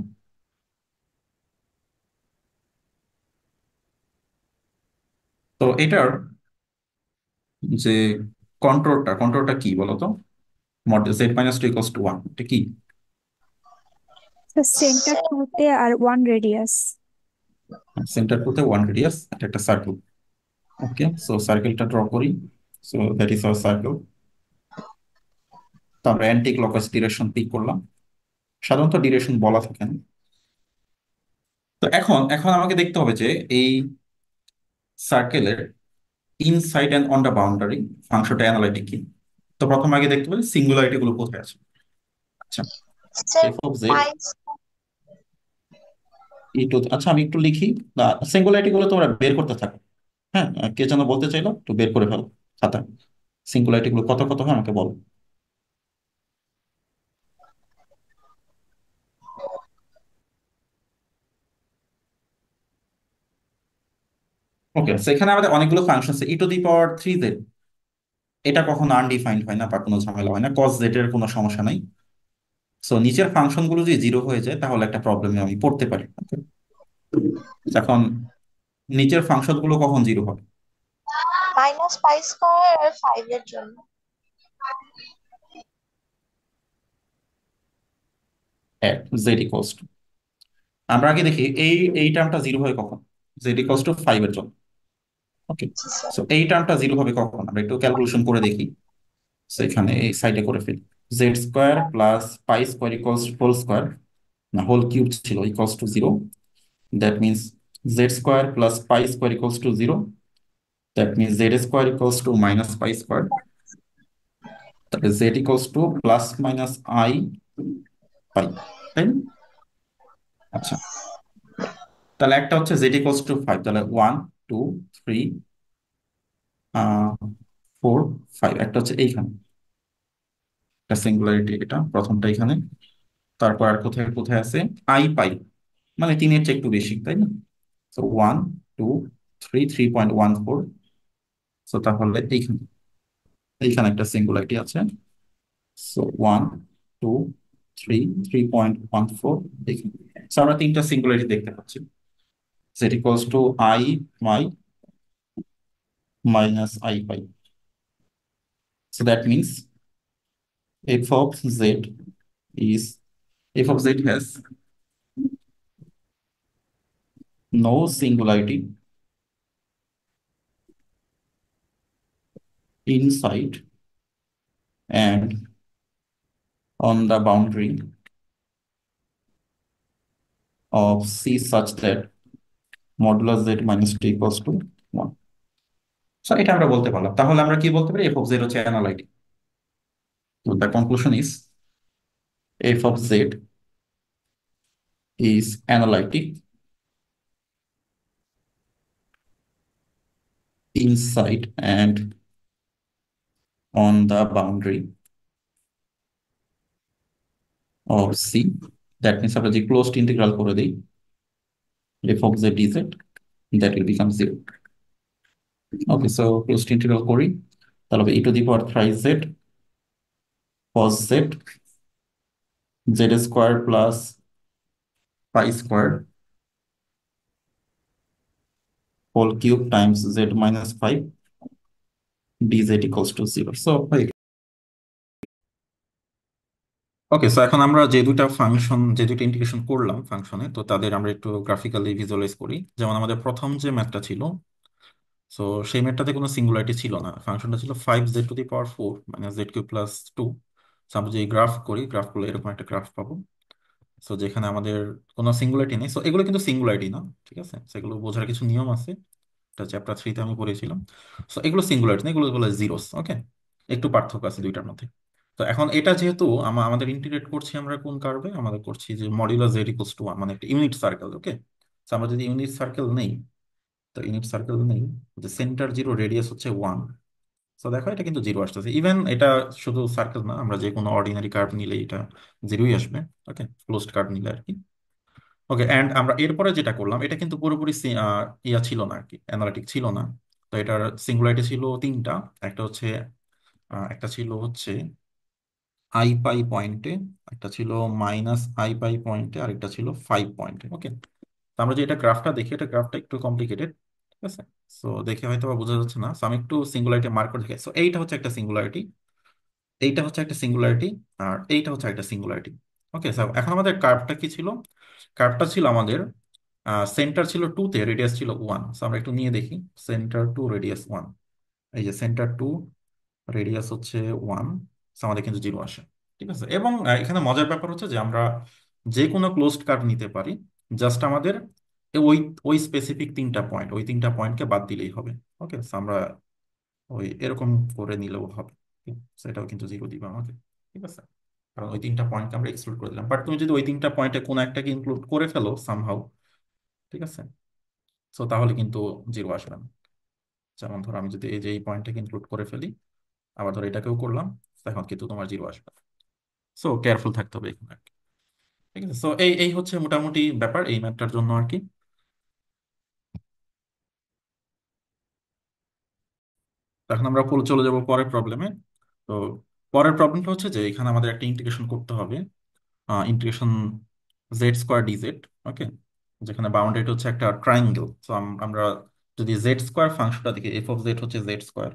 তো এটার যে কন্ট্রোলটা কি বলতো, মড z-2 = 1, এটা কি? সেন্টার সে- টুতে আর 1 রেডিয়াস। সেন্টার টু তে 1 রেডিয়াস, এটা একটা সার্কেল। ওকে, সো সার্কেলটা ড্র করি। So that is our circle. তো আমরা অ্যান্টি ক্লকওয়াইজ ডিরেকশন পিক করলাম, সাধারণত ডিরেকশন বলা থাকে না। তো এখন এখন আমাকে দেখতে হবে যে এই সার্কেলের inside and on the boundary ফাংশনটা অ্যানালাইটিক কি। তো প্রথম আগে দেখতে হবে সিঙ্গুলারিটি গুলো কোথায় আছে। আচ্ছা, স্যার এফ অফ জেড পাই আচ্ছা আমি একটু লিখি, সিঙ্গুলারিটি গুলো তোমরা বের করতে থাকো। হ্যাঁ, কে যেন বলতে চাইলো, একটু বের করে ফেলো খাতা, সিঙ্গুলারিটি গুলো কত কত হয় আমাকে বলো। ওকে, সেখানে আমাদের অনেকগুলো ফাংশন আছে। e⁻³ এটা কখনো আনডিফাইন্ড হয় না বা কোনো ঝামেলা হয় না, কজ জেড এর কোনো সমস্যা নাই। সো নিচের ফাংশন গুলো যদি 0 হয়ে যায় তাহলে একটা প্রবলেমে আমি পড়তে পারি। Okay? এখন নিচের ফাংশন গুলো কখন 0 হবে? -π² আর 5 এর জন্য। z=, আমরা আগে দেখি এই টার্মটা 0 হয় কখন, z=5 এর জন্য। ওকে, জি স্যার। সো এই টার্মটা 0 হবে কখন, আমরা একটু ক্যালকুলেশন করে দেখি। সো এখানে এই সাইডে করে ফেলি, z² plus π² equals whole square, না হোল কিউব ছিল, equals to 0। That means z² plus π² equals to 0। That means z² equals to minus π²। তাহলে z equals to plus minus i pi, তাই না? আচ্ছা, তাহলে একটা হচ্ছে z=5, তাহলে 1 2 3 4 5, একটা হচ্ছে এইখানে, একটা সিঙ্গুলারিটি, এটা প্রথমটা এখানে। তারপর আর কোথায় কোথায় আছে, আই পাই, মানে 3-এর চেয়ে একটু বেশি, তাই না? তো 1 2 3 3.14। সো তাহলে এইখানে এইখানে একটা সিঙ্গুলারিটি আছে। সো 1 2 3 3.14 এইখানে। সো আমরা তিনটা সিঙ্গুলারিটি দেখতে পাচ্ছি। z=i my minus i pi. So that means f of z has no singularity inside and on the boundary of C such that modulus z minus 2 equals to 1. So এটা আমরা বলতে পারলাম, তাহলে আমরা কি বলতে পারি, f of z হচ্ছে analytic. So the conclusion is f of z is analytic inside and on the boundary of C. That means আমরা যে closed integral করে দিই f of z dz, that will become 0. Okay, so closed integral করি, তাহলে e⁻³ cos z z² plus π² whole cube times z-5 dz=0। So okay, so এখন আমরা যে দুটো ইন্টিগ্রেশন করলাম ফাংশনে, তো তাদের আমরা একটু গ্রাফিক্যালি ভিজুয়ালাইজ করি। যেমন আমাদের প্রথম যে ম্যাথটা ছিল, সো সেই ম্যাটটাতে কোনো সিঙ্গুলারিটি ছিল না, ফাংশনটা ছিল 5z⁴ মাইনাস z³ + 2। আমরা যদি গ্রাফ করি, গ্রাফ করলে এরকম একটা গ্রাফ পাবো। সো যেখানে আমাদের কোনো সিঙ্গুলারিটি নেই, সো এগুলো কিন্তু সিঙ্গুলারিটি না, ঠিক আছে, সেগুলো বোঝার কিছু নিয়ম আছে, এটা চ্যাপ্টার 3-তে আমি পড়েছিলাম। সো এগুলো সিঙ্গুলারিটি না, এগুলো বলে জিরোস। ওকে, একটু পার্থক্য আছে দুইটার মধ্যে। তো এখন এটা যেহেতু আমাদের ইন্টিগ্রেট করছি আমরা কোন কার্ভে, আমাদের করছি যে মডিউলাস z = 1, মানে একটা ইউনিট সার্কেল। ওকে, তো আমরা যদি ইউনিট সার্কেল নেই, তো ইউনিট সার্কেল নেই, যে সেন্টার 0, রেডিয়াস হচ্ছে 1। তো দেখো এটা কিন্তু জিরো আসতেছে, ইভেন এটা শুধু সার্কেল না, আমরা যে কোনো অর্ডিনারি কার্ভ নিলে এটা জিরোই আসবে। ওকে, ক্লোজড কার্ভ নিলে আর কি। ওকে, এন্ড আমরা এরপরে যেটা করলাম, এটা কিন্তু পুরোপুরি ইয়া ছিল না আর কি, অ্যানালিটিক ছিল না। তো এটার সিঙ্গুলারিটি ছিল তিনটা। একটা হচ্ছে একটা ছিল হচ্ছে i π পয়েন্টে, একটা ছিল -i π পয়েন্টে, আর একটা ছিল 5 পয়েন্টে। ওকে, তো আমরা যে এটা গ্রাফটা দেখি, এটা গ্রাফটা একটু কমপ্লিকেটেড, ঠিক আছে। সো দেখে হয়তো বা বোঝা যাচ্ছে না, সো আমি একটু সিঙ্গুলারিটি মার্ক করে দেখি। সো এইটা হচ্ছে একটা সিঙ্গুলারিটি, এইটা হচ্ছে একটা সিঙ্গুলারিটি, আর এইটা হচ্ছে একটা সিঙ্গুলারিটি। ওকে, স্যার এখন আমাদের কার্ভটা কি ছিল? কার্ভটা ছিল আমাদের সেন্টার ছিল 2-তে, রেডিয়াস ছিল 1। সো আমরা একটু নিয়ে দেখি, সেন্টার 2, রেডিয়াস 1। এই যে সেন্টার 2, রেডিয়াস হচ্ছে 1। সো আমাদের কিন্তু জিরো আসে, ঠিক আছে। এবং এখানে মজার ব্যাপার হচ্ছে যে আমরা যে কোনো ক্লোজড কার্ভ নিতে পারি, জাস্ট আমাদের ওই ওই স্পেসিফিক তিনটা পয়েন্ট, ওই তিনটা পয়েন্টকে বাদ দিলেই হবে। ওকে, আমরা ওই এরকম করে নিলেও হবে, সেটাও কিন্তু জিরো দিবে আমাকে, ঠিক আছে, কারণ ওই তিনটা পয়েন্টকে আমরা এক্সক্লুড করে দিলাম। বাট তুমি যদি ওই তিনটা পয়েন্টে কোনো একটাকে ইনক্লুড করে ফেলো সামহাউ, ঠিক আছে, সো তাহলে কিন্তু জিরো আসবে না। যেমন ধরো আমি যদি এই যে এই পয়েন্টটাকে ইনক্লুড করে ফেলি, আবার ধরো এটাকেও করলাম, তখন কিন্তু তোমার জিরো আসবে। সো কেয়ারফুল থাকতে হবে এখানে আর কি। ঠিক আছে, সো এই এই হচ্ছে মোটামুটি ব্যাপার এই ম্যাথটার জন্য আর কি। এখন আমরা চলে যাব পরের প্রবলেমে। তো পরের প্রবলেমটা হচ্ছে যে এখানে আমাদের একটা ইন্টিগ্রেশন করতে হবে, ইন্টিগ্রেশন z² dz। ওকে, যেখানে বাউন্ডারি হচ্ছে একটা ট্রায়াঙ্গেল। তো আমরা যদি z² ফাংশনটা দেখি, f(z) হচ্ছে z²,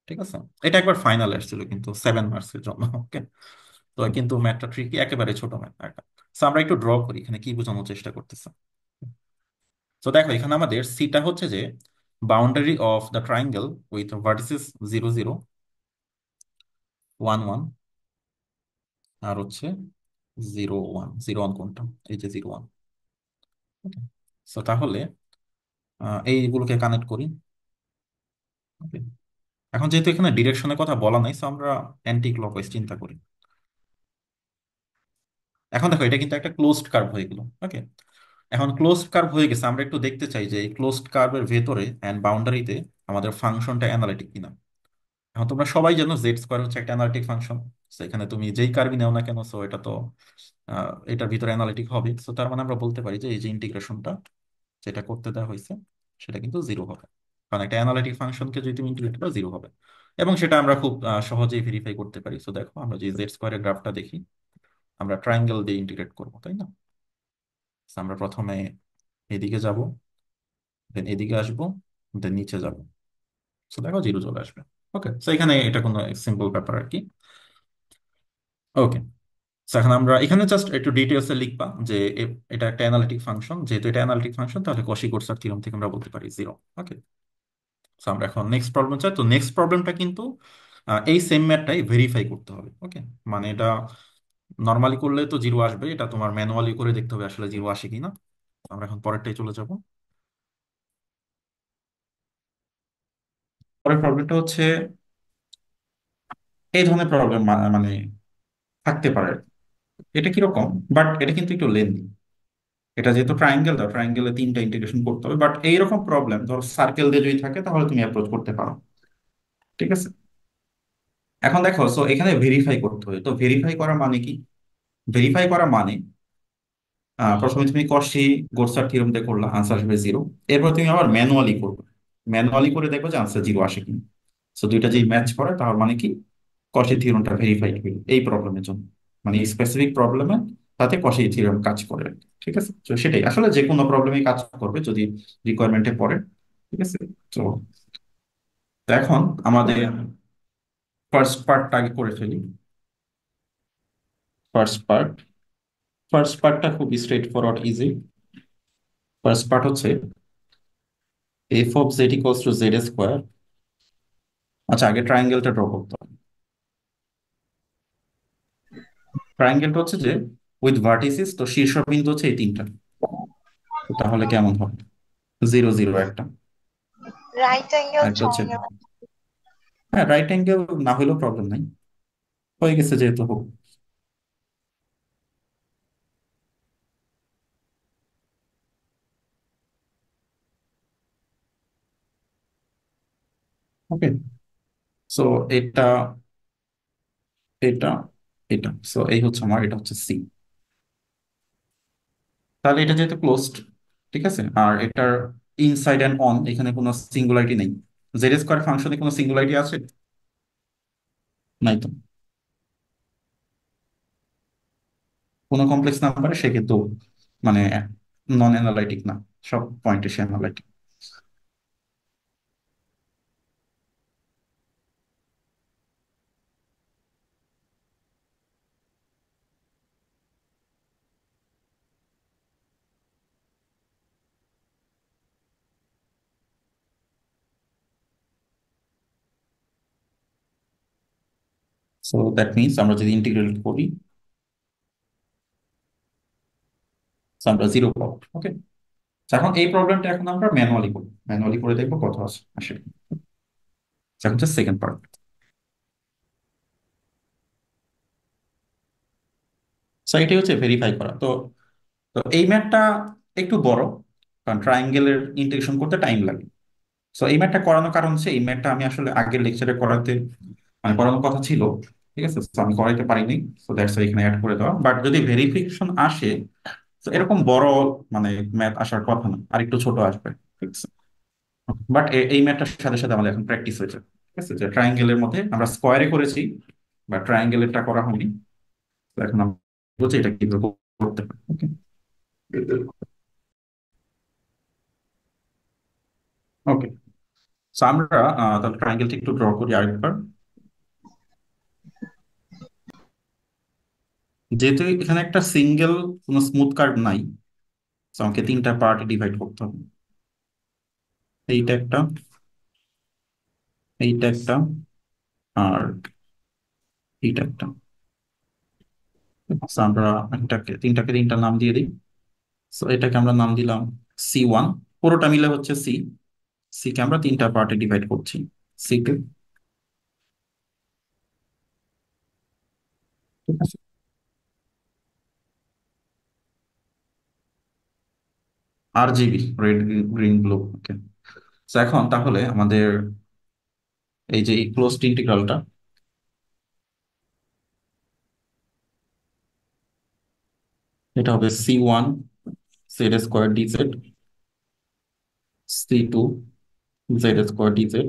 ঠিক আছে। এটা একবার ফাইনাল আসছিল কিন্তু 7 মার্কসের জন্য। ওকে, তো কিন্তু ম্যাথটা ট্রিকি, একেবারে ছোট ম্যাথ একটা। তো আমরা একটু ড্র করি এখানে কি বোঝানোর চেষ্টা করতেছে। তো দেখো এখানে আমাদের সিটা হচ্ছে যে boundary of the triangle with vertices 0, 0, 1, 1, আর হচ্ছে 0, 1। 0, 1 কোনটা? এই যে 0, 1। ওকে, সো তাহলে এইগুলোকে কানেক্ট করি। ওকে, এখন যেহেতু এখানে ডিরেকশনের কথা বলা নাই, সো আমরা অ্যান্টি ক্লকওয়াইজ চিন্তা করি। এখন দেখো এটা কিন্তু একটা ক্লোজড কার্ভ হয়ে গেল। ওকে, এখন ক্লোজড কার্ভ হয়ে গেছে, আমরা একটু দেখতে চাই যে এই ক্লোজড কার্ভের ভেতরে এন্ড বাউন্ডারিতে আমাদের ফাংশনটা অ্যানালিটিক কিনা। এখন তোমরা সবাই জানো z² হচ্ছে একটা অ্যানালিটিক ফাংশন। সেখানে তুমি যেই কার্ভই নাও না কেন, সো এটা তো এটার ভিতরে অ্যানালিটিক হবে। সো তার মানে আমরা বলতে পারি যে এই যে ইন্টিগ্রেশনটা যেটা করতে দেওয়া হয়েছে, সেটা কিন্তু জিরো হবে, কারণ একটা অ্যানালিটিক ফাংশনকে যদি তুমি ইন্টিগ্রেট করো জিরো হবে। এবং সেটা আমরা খুব সহজেই ভেরিফাই করতে পারি। সো দেখো আমরা যে z² গ্রাফটা দেখি, আমরা ট্রায়াঙ্গেল দিয়ে ইন্টিগ্রেট করবো, তাই না? So আমরা প্রথমে এদিকে যাব, দেন এদিকে আসবো, দেন নিচে যাব। সো দেখো জিরো চলে আসবে। ওকে, সো এখানে এটা কোনো সিম্পল ব্যাপার আর কি। ওকে, সো এখন আমরা এখানে জাস্ট একটু ডিটেলসে লিখবা যে এটা একটা অ্যানালিটিক ফাংশন, যেহেতু এটা অ্যানালিটিক ফাংশন তাহলে কশি-কোরসার থিওরেম থেকে আমরা বলতে পারি জিরো। ওকে, সো আমরা এখন নেক্সট প্রবলেম চাই। তো নেক্সট প্রবলেমটা কিন্তু এই সেম ম্যাথটাই ভেরিফাই করতে হবে। ওকে, মানে এটা নর্মালি করলে তো জিরো আসবে, এটা তোমার ম্যানুয়ালি করে দেখতে হবে আসলে জিরো আসে কিনা। আমরা এখন পরেরটাই চলে যাব। পরের প্রবলেমটা হচ্ছে এই ধরনের প্রবলেম মানে থাকতে পারে। এটা কিরকম, বাট এটা কিন্তু একটু লেন্দি। এটা যেহেতু ট্রায়াঙ্গেল, দাও ট্রায়াঙ্গেলে তিনটা ইন্টিগ্রেশন করতে হবে, বাট এইরকম প্রবলেম ধরো সার্কেল দিয়ে যদি থাকে তাহলে তুমি অ্যাপ্রোচ করতে পারো, ঠিক আছে। এখন দেখো, সো এখানে ভেরিফাই করতে হবে। তো ভেরিফাই করা মানে কি? ভেরিফাই করা মানে প্রথমে তুমি কশি গোরসার থিওরেম দিয়ে করলা, আনসার আসবে জিরো। এরপর তুমি আবার ম্যানুয়ালি করবে, ম্যানুয়ালি করে দেখবে যে আনসার জিরো আসে কিনা। সো দুইটা যদি ম্যাচ করে তাহলে মানে কি কশি থিওরেমটা ভেরিফাইড হইল এই প্রবলেমের জন্য, মানে স্পেসিফিক প্রবলেমে তাতে কশি থিওরেম কাজ করে আর কি, ঠিক আছে। তো সেটাই আসলে যে কোনো প্রবলেমে কাজ করবে যদি রিকোয়ারমেন্টে পড়ে, ঠিক আছে। তো তো এখন আমাদের ফার্স্ট পার্টটা আগে করে ফেলি। ফার্স্ট পার্ট, ফার্স্ট পার্টটা খুব straightforward, easy. First part হচ্ছে F of Z equals to Z square. আচ্ছা, আগে ট্রায়াঙ্গেলটা ড্র করতে হবে। ট্রায়াঙ্গেলটা হচ্ছে যে উইথ ভার্টিসিস, তো শীর্ষবিন্দু হচ্ছে এই তিনটা। তো তাহলে কেমন হবে? 0 0 একটা, রাইট অ্যাঙ্গেল আরেকটা হচ্ছে, ট্রায়াঙ্গেল। হ্যাঁ রাইট অ্যাঙ্গেল না হলেও প্রবলেম নাই, হয়ে গেছে যেহেতু হোক। ওকে, সো এটা এটা এটা সো এই হচ্ছে আমার, এটা হচ্ছে সি। তাহলে এটা যেহেতু ক্লোজড, ঠিক আছে, আর এটার ইনসাইড অ্যান্ড অন এখানে কোনো সিঙ্গুলারিটি নেই। জেড স্কোয়ার ফাংশনে কোনো সিঙ্গুলারিটি আছে? নাই তো। কোনো কমপ্লেক্স নাম্বারে সে কিন্তু মানে নন অ্যানালাইটিক না, সব পয়েন্টে সে অ্যানালাইটিক। সো দ্যাট মিনস আমরা যদি ইন্টিগ্রেট করি, so আমরা জিরো পাবো। ওকে, এখন এই প্রবলেমটা এখন আমরা ম্যানুয়ালি করবো, ম্যানুয়ালি করে দেখবো কত আছে আসলে। এখন হচ্ছে সেকেন্ড পার্ট। সো এটাই হচ্ছে ভেরিফাই করা। তো তো এই ম্যাথটা একটু বড়, কারণ ট্রায়াঙ্গেলের ইন্টিগ্রেশন করতে টাইম লাগে। সো এই ম্যাথটা করানোর কারণ হচ্ছে এই ম্যাথটা আমি আসলে আগের লেকচারে করাতে মানে করানোর কথা ছিল, ঠিক আছে, তো আমি করাইতে পারিনি। সো দ্যাটস এখানে অ্যাড করে দেওয়া। বাট যদি ভেরিফিকেশন আসে, তো এরকম বড় মানে ম্যাথ আসার কথা না, আর একটু ছোট আসবে, ঠিক আছে। বাট এই ম্যাথটার সাথে সাথে আমাদের এখন প্র্যাকটিস হয়েছে, ঠিক আছে, যে ট্রায়াঙ্গেলের মধ্যে আমরা স্কোয়ারে করেছি বা ট্রায়াঙ্গেলেরটা করা হয়নি। তো এখন আমরা বলছি এটা কিভাবে করতে পারি। ওকে, ওকে, সো আমরা তাহলে ট্রায়াঙ্গেলটা একটু ড্র করি আরেকবার। যেহেতু এখানে একটা সিঙ্গেল কোনো স্মুথ কার্ভ নাই, তো আমাকে তিনটা পার্টে ডিভাইড করতে হবে। এইটা একটা, এইটা একটা, আর এইটা একটা। So আমরা তিনটাকে তিনটা নাম দিয়ে দিই। সো এটাকে আমরা নাম দিলাম C1, পুরোটা মিলে হচ্ছে সি। সি কে আমরা তিনটা পার্টে ডিভাইড করছি। সি কে, ঠিক আছে, আর জিবি, রেড গ্রিন ব্লু। ওকে, তো এখন তাহলে আমাদের এই যে ক্লোজড ইন্টিগ্রালটা, এটা হবে C1 Z square dz, C2 Z square dz,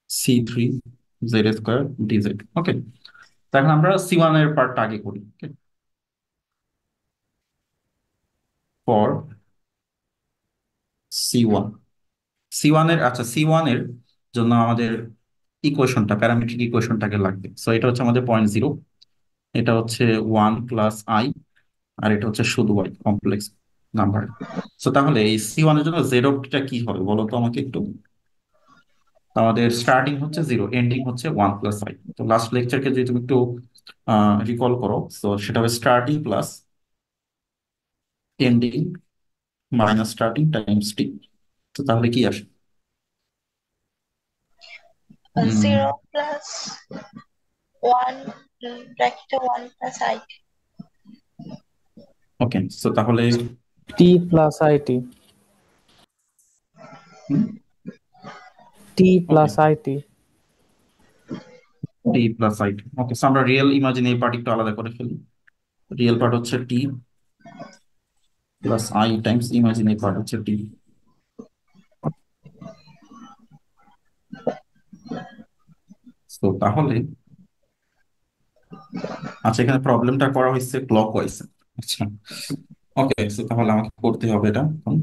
C3 Z square dz. Okay, এখন আমরা C1 এর পার্টটা আগে করি। ফর C1, C1 এর, আচ্ছা C1 এর জন্য আমাদের ইকুয়েশনটা, প্যারামেট্রিক ইকুয়েশনটাকে লাগবে। সো এটা হচ্ছে আমাদের 0.0, এটা হচ্ছে 1 + i, আর এটা হচ্ছে শুধু y কমপ্লেক্স নাম্বার। সো তাহলে এই C1 এর জন্য জেড অফ টা কি হবে বলো তো আমাকে একটু। আমাদের স্টার্টিং হচ্ছে 0, এন্ডিং হচ্ছে 1 + i। তো লাস্ট লেকচারকে যদি তুমি একটু রিকল করো, তো সেটা হবে starting plus ending minus starting times T. তো তাহলে কি আসে? 0 + 1 ব্র্যাকেটে 1 + i। ওকে, সো তাহলে T plus IT, T okay, plus IT. t + i। Okay, so আমরা রিয়েল ইমাজিনারি পার্ট একটু আলাদা করে ফেলি। রিয়েল পার্ট হচ্ছে t + i times imaginary part হচ্ছে t। তো তাহলে আচ্ছা, এখানে প্রবলেমটা করা হয়েছে ক্লক ওয়াইজ। আচ্ছা, ওকে, সো তাহলে আমাকে করতে হবে এটা এখন।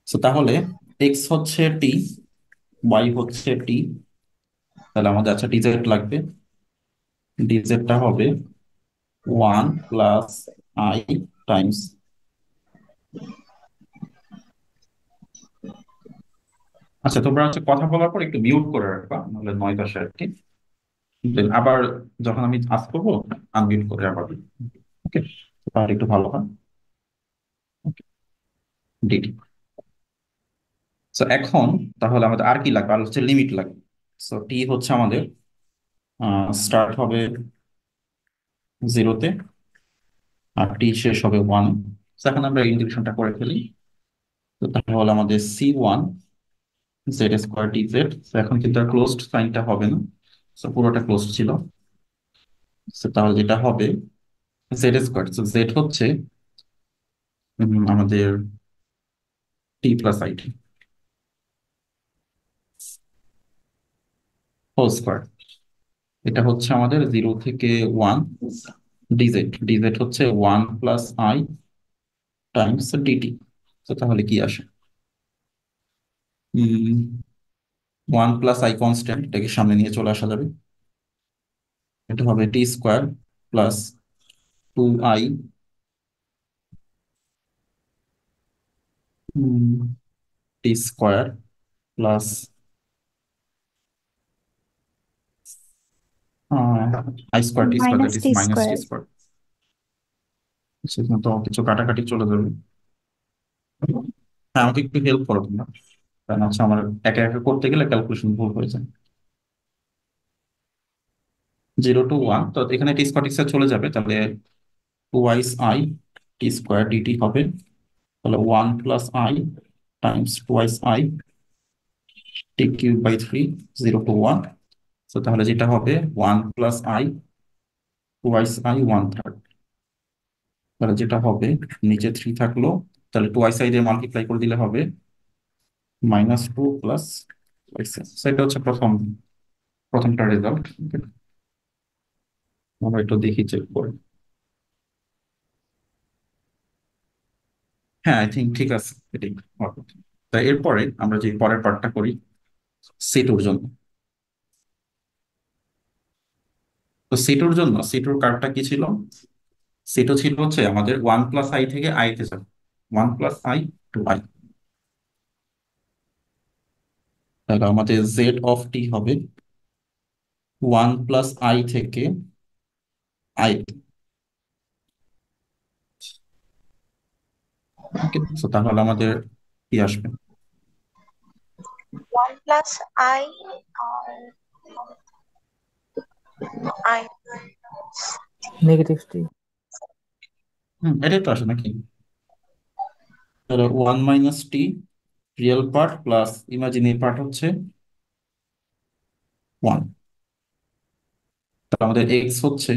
সো তাহলে এক্স হচ্ছে টি, ওয়াই হচ্ছে টি, তাহলে আমাদের আচ্ছা ডিজেড লাগবে। ডিজেডটা হবে 1 + i টাইমস আচ্ছা, তোমরা হচ্ছে কথা বলার পর একটু মিউট করে রাখবা, নাহলে নয় আসে আর কি। Then আবার যখন আমি আস করবো, আনমিউট করে আবার। ওকে, তাহলে একটু ভালো হয়। ডিটি। সো এখন তাহলে আমাদের আর কি লাগবে, আর হচ্ছে লিমিট লাগবে। সো টি হচ্ছে আমাদের স্টার্ট হবে 0-তে, আর টি শেষ হবে 1। এখন আমরা ইন্টিগ্রেশনটা করে ফেলি। তো তাহলে আমাদের C1 z² dz। এখন কিন্তু আর ক্লোজড সাইনটা হবে না, সো পুরোটা ক্লোজড ছিল। So তাহলে যেটা হবে z², সো জেড হচ্ছে আমাদের t+it হোল স্কোয়ার। এটা হচ্ছে আমাদের 0 থেকে 1 ডিজেড। ডিজেড হচ্ছে 1 + i টাইমস ডিটি। তো তাহলে কি আসে? 1 + i কনস্ট্যান্ট, এটাকে সামনে নিয়ে চলে আসা যাবে। এটা হবে t² plus 2i t² plus i² t², minus that is T minus square. t²। সেখানে তো কিছু কাটাকাটি চলে যাবে। হ্যাঁ, আমাকে একটু হেল্প করো তোমরা, কারণ হচ্ছে আমার একা একা করতে গেলে ক্যালকুলেশন ভুল হয়ে যায়। 0 to 1, তো এখানে t² চলে যাবে, তাহলে 2i t² dt হবে। তাহলে 1 + i Times 2i t³/3, 0 to 1। তো তাহলে যেটা হবে 1 + i 2i 1/3। তাহলে যেটা হবে, নিচে 3 থাকলো, তাহলে 2i দিয়ে মাল্টিপ্লাই করে দিলে হবে -2 প্লাস সেটা হচ্ছে প্রথমটা রেজাল্ট। আমরা একটু দেখি চেক করে। হ্যাঁ, আই থিঙ্ক ঠিক আছে, এটাই হবে। তাই এরপরে আমরা যে পরের পার্টটা করি সি2-র জন্য। তো সি2-র জন্য, সি2-র কার্ভটা কি ছিল? সি2 ছিল হচ্ছে আমাদের 1 + i থেকে i তে যাবে, 1 + i টু i। তাহলে আমাদের জেড অফ টি হবে 1 + i থেকে i। ওকে, তো তাহলে আমাদের কি আসবে? 1 + i আর i নেগেটিভ টি। এটাই তো আসে নাকি? তাহলে 1 - T real part plus imaginary part হচ্ছে 1। তাহলে আমাদের এক্স হচ্ছে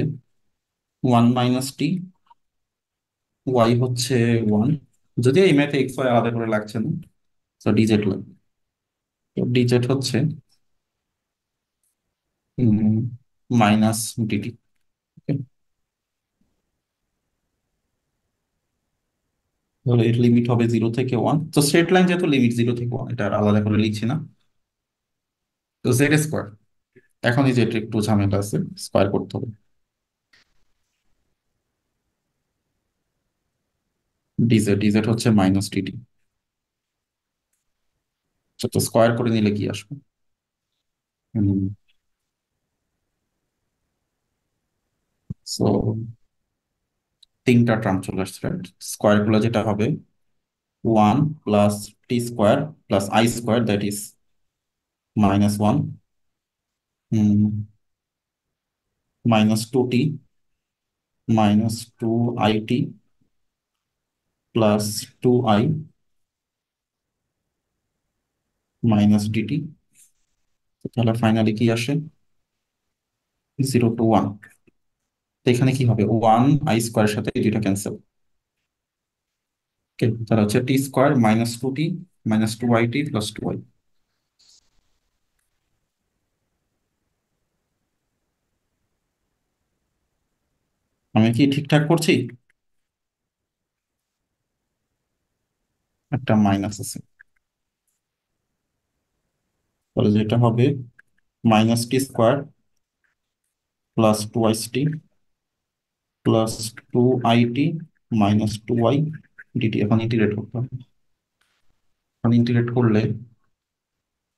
1 - টি, ওয়াই হচ্ছে 1। যদিও এই ম্যাথে এক্স ওয়াই আলাদা করে লাগছে না, তো ডিজেড লাগবে। তো ডিজেড হচ্ছে -ডিটি। তাহলে এর লিমিট হবে 0 থেকে 1। তো স্ট্রেট লাইন যেহেতু লিমিট 0 থেকে 1, এটা আর আলাদা করে লিখছি না। তো z², এখন এই যে এটা একটু ঝামেলা আছে, স্কোয়ার করতে হবে। ডিজেড ডিজেড হচ্ছে -ডিটি। তো স্কোয়ার করে নিলে কি আসবে? সো তিনটা টার্ম চলে আসছে, স্কোয়ার গুলো যেটা হবে 1 + t² plus i², that is -1, -2t -2it plus 2i -dt। তাহলে ফাইনালি কি আসে? 0 to 1। তো এখানে কি হবে? 1 i² সাথে যেটা ক্যান্সেল। ওকে, তাহলে হচ্ছে t² -2t -2it plus 2i। আমি কি ঠিকঠাক করছি? একটা মাইনাস আছে, তাহলে যেটা হবে -t² plus 2ic plus 2it -2i dt। এখন ইন্টিগ্রেট করতে হবে। এখন ইন্টিগ্রেট করলে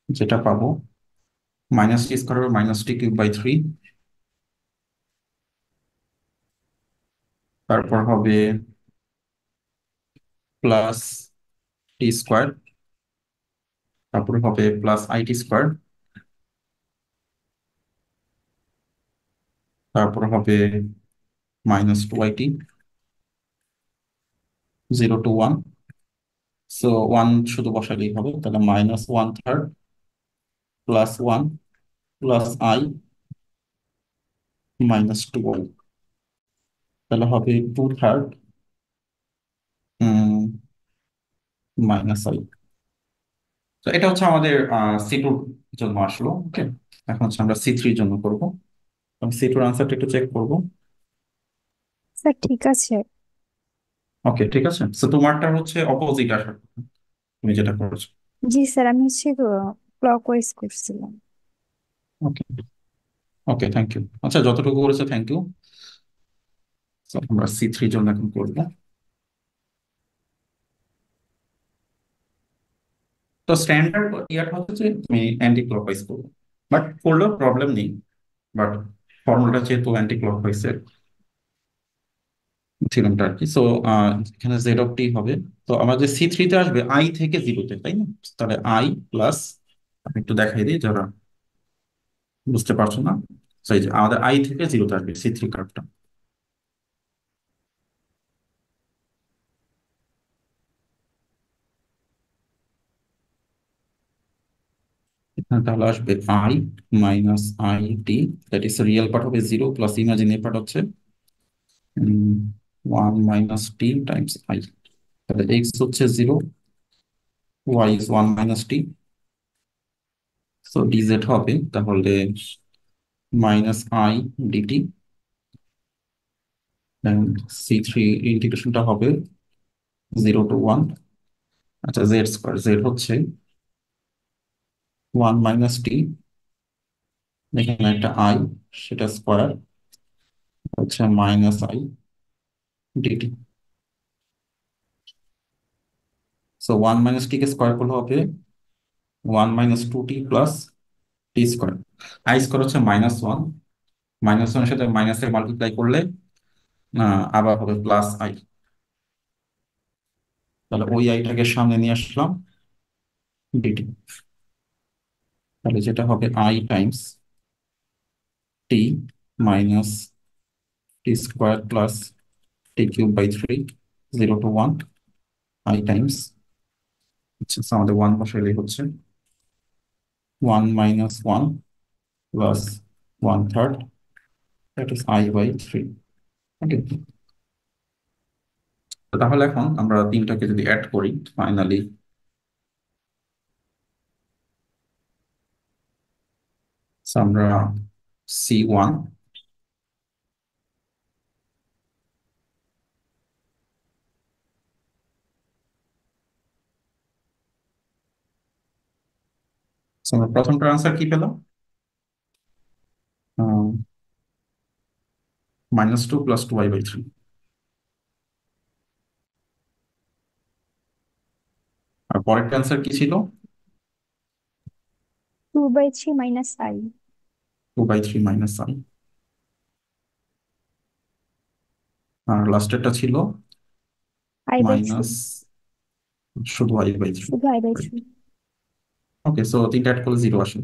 যেটা পাবো মাইনাস টি স্কোয়ার হবে মাইনাস টি কিউব বাই 3, তারপর হবে প্লাস টি স্কোয়ার, তারপর হবে প্লাস আই টি স্কোয়ার, তারপর হবে minus 2 I T, 0 to 1। So 1 শুধু বসালেই হবে, তাহলে -1/3 প্লাস 1 প্লাস আই -2 আই, তাহলে হবে 2/3 -i। তো এটা হচ্ছে আমাদের সি2 জন্য আসলো। ওকে, এখন হচ্ছে আমরা সি3 জন্য করবো। আমি সি2 আনসারটা একটু চেক করবো। স্যার ঠিক আছে। ওকে, ঠিক আছে। তো তোমারটা হচ্ছে অপোজিট আসার কথা, তুমি যেটা করেছো। জি স্যার, আমি হচ্ছে ক্লকওয়াইজ করছিলাম। ওকে, ওকে, থ্যাংক ইউ। আচ্ছা, যতটুকু করেছো থ্যাংক ইউ। আমরা সি3 জন্য এখন করবো। তো স্ট্যান্ডার্ড ইয়াটা হচ্ছে যে তুমি অ্যান্টি ক্লকওয়াইজ করবে, বাট করলেও প্রবলেম নেই। বাট ফর্মুলাটা যেহেতু অ্যান্টি ক্লকওয়াইজের থিওরেমটা আর কি, সো এখানে জেড অফ টি হবে। তো আমাদের সি3 তে আসবে আই থেকে জিরোতে, তাই না? তাহলে আই প্লাস, আমি একটু দেখাই দিই যারা বুঝতে পারছো না। তো এই যে আমাদের আই থেকে জিরোতে আসবে সি3 কার্ভটা। এখানে তাহলে আসবে I -i t, that is real part হবে 0, প্লাস ইমাজিনারি পার্ট হচ্ছে 1 - t টাইমস আই। তাহলে এক্স হচ্ছে 0, Y is 1 - t, so DZ হবে তাহলে -i/dt। সি3 ইন্টিগ্রেশনটা হবে 0 to 1। আচ্ছা, জেড স্কোয়ার, জেড হচ্ছে 1 - t, এখানে একটা আই, সেটা স্কোয়ার হচ্ছে -i/dt। সো 1 - t কে স্কোয়ার করলে হবে 1 - 2t plus T square. I square হচ্ছে -1, -1 এর সাথে মাইনাসে মাল্টিপ্লাই করলে আবার হবে প্লাস আই। তাহলে ওই আইটাকে সামনে নিয়ে আসলাম, ডিটি। তাহলে যেটা হবে I times T minus T square plus T cube by 3, 0 to 1, I times, আচ্ছা so আমাদের 1 বসাইলেই হচ্ছে 1 - 1 প্লাস 1/3, দ্যাট ইজ i/3। ওকে, তাহলে এখন আমরা তিনটাকে যদি অ্যাড করি, ফাইনালি আমরা C1, আমরা প্রথমটার আনসার কি পেলাম? -2 প্লাস 2i/3। আর পরের আনসার কি ছিল? 2/3 মাইনাস আই। 2/3 - i। আর লাস্টেরটা ছিল i/3। মাইনাস শুধু i/3। শুধু i/3। ওকে, সো তিনটা অ্যাড করলে 0 আসে।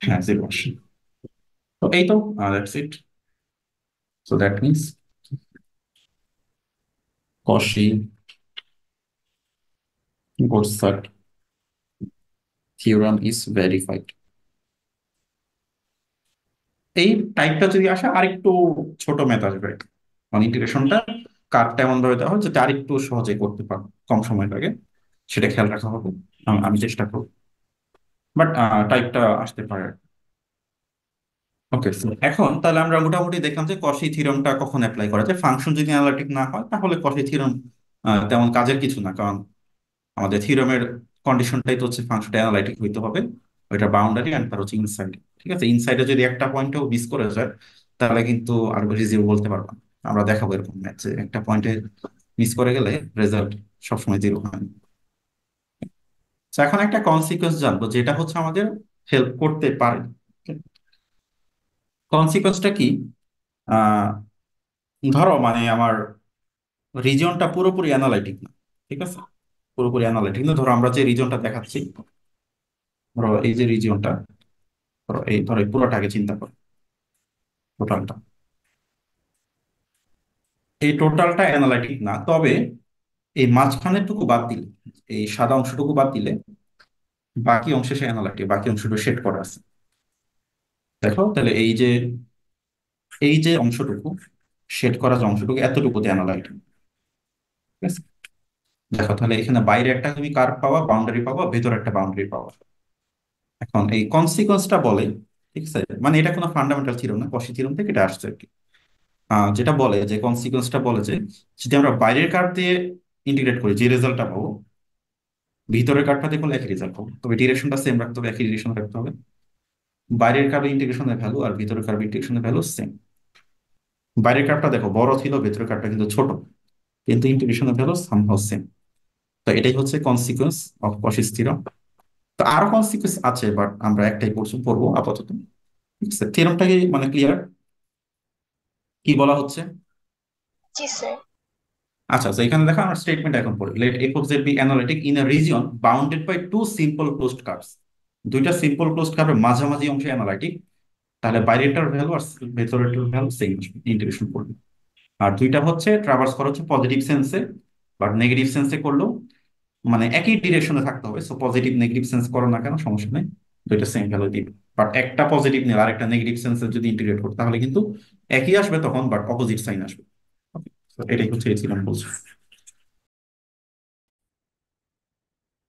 হ্যাঁ, 0 আসে। তো এই তো, that's it. So that means Cauchy Goursat theorem is verified. এই টাইপটা যদি আসে, আরেকটু ছোট ম্যাথ আসবে, মানে ইন্টিগ্রেশনটা কাটটা এমন ভাবে দেওয়া হয় যাতে আরেকটু সহজে করতে পারো, কম সময় লাগে, সেটা খেয়াল রাখা হবে। আমি চেষ্টা করব, বাট টাইপটা আসতে পারে। ওকে, এখন তাহলে আমরা মোটামুটি দেখলাম যে কশি থিওরেমটা কখন অ্যাপ্লাই করা যায়। ফাংশন যদি অ্যানালিটিক না হয় তাহলে কশি থিওরেম তেমন কাজের কিছু না, কারণ আমাদের থিওরেমের কন্ডিশনটাই তো হচ্ছে ফাংশনটা অ্যানালাইটিক হইতে হবে, ওইটা বাউন্ডারি অ্যান্ড তার হচ্ছে ইনসাইড। ঠিক আছে, ইনসাইডে যদি একটা পয়েন্টও মিস করে যায় তাহলে কিন্তু আর বেশি জিরো বলতে পারবো না। আমরা দেখাবো এরকম ম্যাথ যে একটা পয়েন্টে মিস করে গেলে রেজাল্ট সবসময় জিরো হয় না। তো এখন একটা কনসিকোয়েন্স জানবো যেটা হচ্ছে আমাদের হেল্প করতে পারে। কনসিকোয়েন্সটা কি? আহ ধরো মানে আমার রিজিয়নটা পুরোপুরি অ্যানালাইটিক না, ঠিক আছে? পুরোপুরি অ্যানালাইটিক না, ধরো আমরা যে রিজিয়নটা দেখাচ্ছি, ধরো এই যে রিজিয়নটা, ধরো এই পুরোটাকে চিন্তা করো, টোটালটা, এই টোটালটা অ্যানালাইটিক না, তবে এই মাঝখানের টুকু বাদ দিলে, এই সাদা অংশটুকু বাদ দিলে বাকি অংশে সে অ্যানালাইটিক, বাকি অংশটুকু শেড করা আছে। দেখো তাহলে এই যে অংশটুকু শেড করা, যে অংশটুকু এতটুকু অ্যানালাইটিক, ঠিক আছে? দেখো তাহলে এখানে বাইরে একটা তুমি কার্ভ পাওয়া, বাউন্ডারি পাওয়া, ভেতরে একটা বাউন্ডারি পাওয়া। এখন এই কনসিকোয়েন্সটা বলে, ঠিক আছে, মানে এটা কোনো ফান্ডামেন্টাল থিওরেম না, কশি থিওরেম থেকে এটা আসছে আর কি। যেটা বলে যে কনসিকোয়েন্সটা বলে যে যদি আমরা বাইরের কার্ভ দিয়ে ইন্টিগ্রেট করি যে রেজাল্টটা পাবো, ভিতরের কার্ভটা দিয়ে করলে একই রেজাল্ট পাবো, তবে ডিরেকশনটা সেম রাখতে হবে, একই ডিরেকশন রাখতে হবে। বাইরের কার্ভে ইন্টিগ্রেশনের ভ্যালু আর ভিতরের কার্ভে ইন্টিগ্রেশনের ভ্যালু সেম। বাইরের কার্ভটা দেখো বড় ছিল, ভেতরের কার্ভটা কিন্তু ছোট, কিন্তু ইন্টিগ্রেশনের ভ্যালু সামহাউ সেম। তো এটাই হচ্ছে কনসিকোয়েন্স অফ কশিস থিওরেম। তো আরো কনসিকুয়েন্স আছে, বাট আমরা একটাই পড়বো আপাতত, ঠিক আছে? থিওরেমটা কি মানে ক্লিয়ার? কি বলা হচ্ছে? জি স্যার। আচ্ছা, তো এখানে দেখো আমরা স্টেটমেন্ট এখন পড়ি। Let F of Z be analytic in a region bounded by two simple closed curves. দুইটা সিম্পল ক্লোজড কার্ভের মাঝামাঝি অংশে অ্যানালিটিক, তাহলে বাইরেটার ভ্যালু আর ভেতরেরটার ভ্যালু সেম ইন্টিগ্রেশন করবে। আর দুইটা হচ্ছে ট্রাভার্স করা হচ্ছে পজিটিভ সেন্সে, বাট নেগেটিভ সেন্সে করলেও মানে একই ডিরেকশনে থাকতে হবে। সো পজিটিভ নেগেটিভ সেন্স করো না কেন, সমস্যা নেই, দুইটা সেম ভ্যালু দিবে। বাট একটা পজিটিভ নিয়ে আর একটা নেগেটিভ সেন্সে যদি ইন্টিগ্রেট করো তাহলে কিন্তু একই আসবে তখন, বাট অপোজিট সাইন আসবে। Okay, so এটাই হচ্ছে এই ছিলাম বলছি।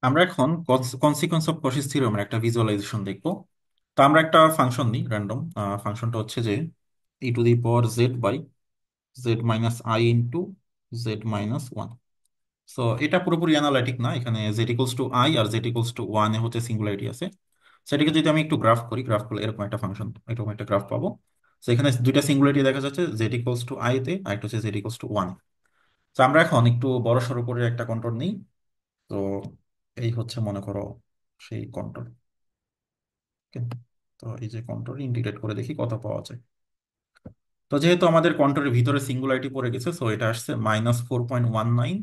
আমরা এখন কনসিকোয়েন্স অফ কশিস থিওরেমের একটা ভিজুয়ালাইজেশন দেখবো। তো আমরা একটা ফাংশন নিই র্যান্ডম। ফাংশনটা হচ্ছে যে E to the power Z by Z minus I into Z minus one. So এটা পুরোপুরি অ্যানালাইটিক না, এখানে জেড ইকুয়ালস টু আই আর জেড ইকুয়ালস টু ওয়ান এ হচ্ছে সিঙ্গুলারিটি আছে। সেটাকে যদি আমি একটু গ্রাফ করি, গ্রাফ করলে এরকম একটা ফাংশন, এরকম একটা গ্রাফ পাবো। তো এখানে দুইটা সিঙ্গুলারিটি দেখা যাচ্ছে, জেড ইকুয়ালস টু আই তে, আর একটা হচ্ছে জেড ইকুয়ালস টু ওয়ান। তো আমরা এখন একটু বড় সড়ো করে একটা কন্ট্রোল নিই। তো এই হচ্ছে মনে করো সেই কন্ট্রোল। তো এই যে কন্ট্রোল ইন্টিগ্রেট করে দেখি কত পাওয়া যায়। তো যেহেতু আমাদের কন্ট্রোলের ভিতরে সিঙ্গুলারিটি পড়ে গেছে, সো এটা আসছে -4.19,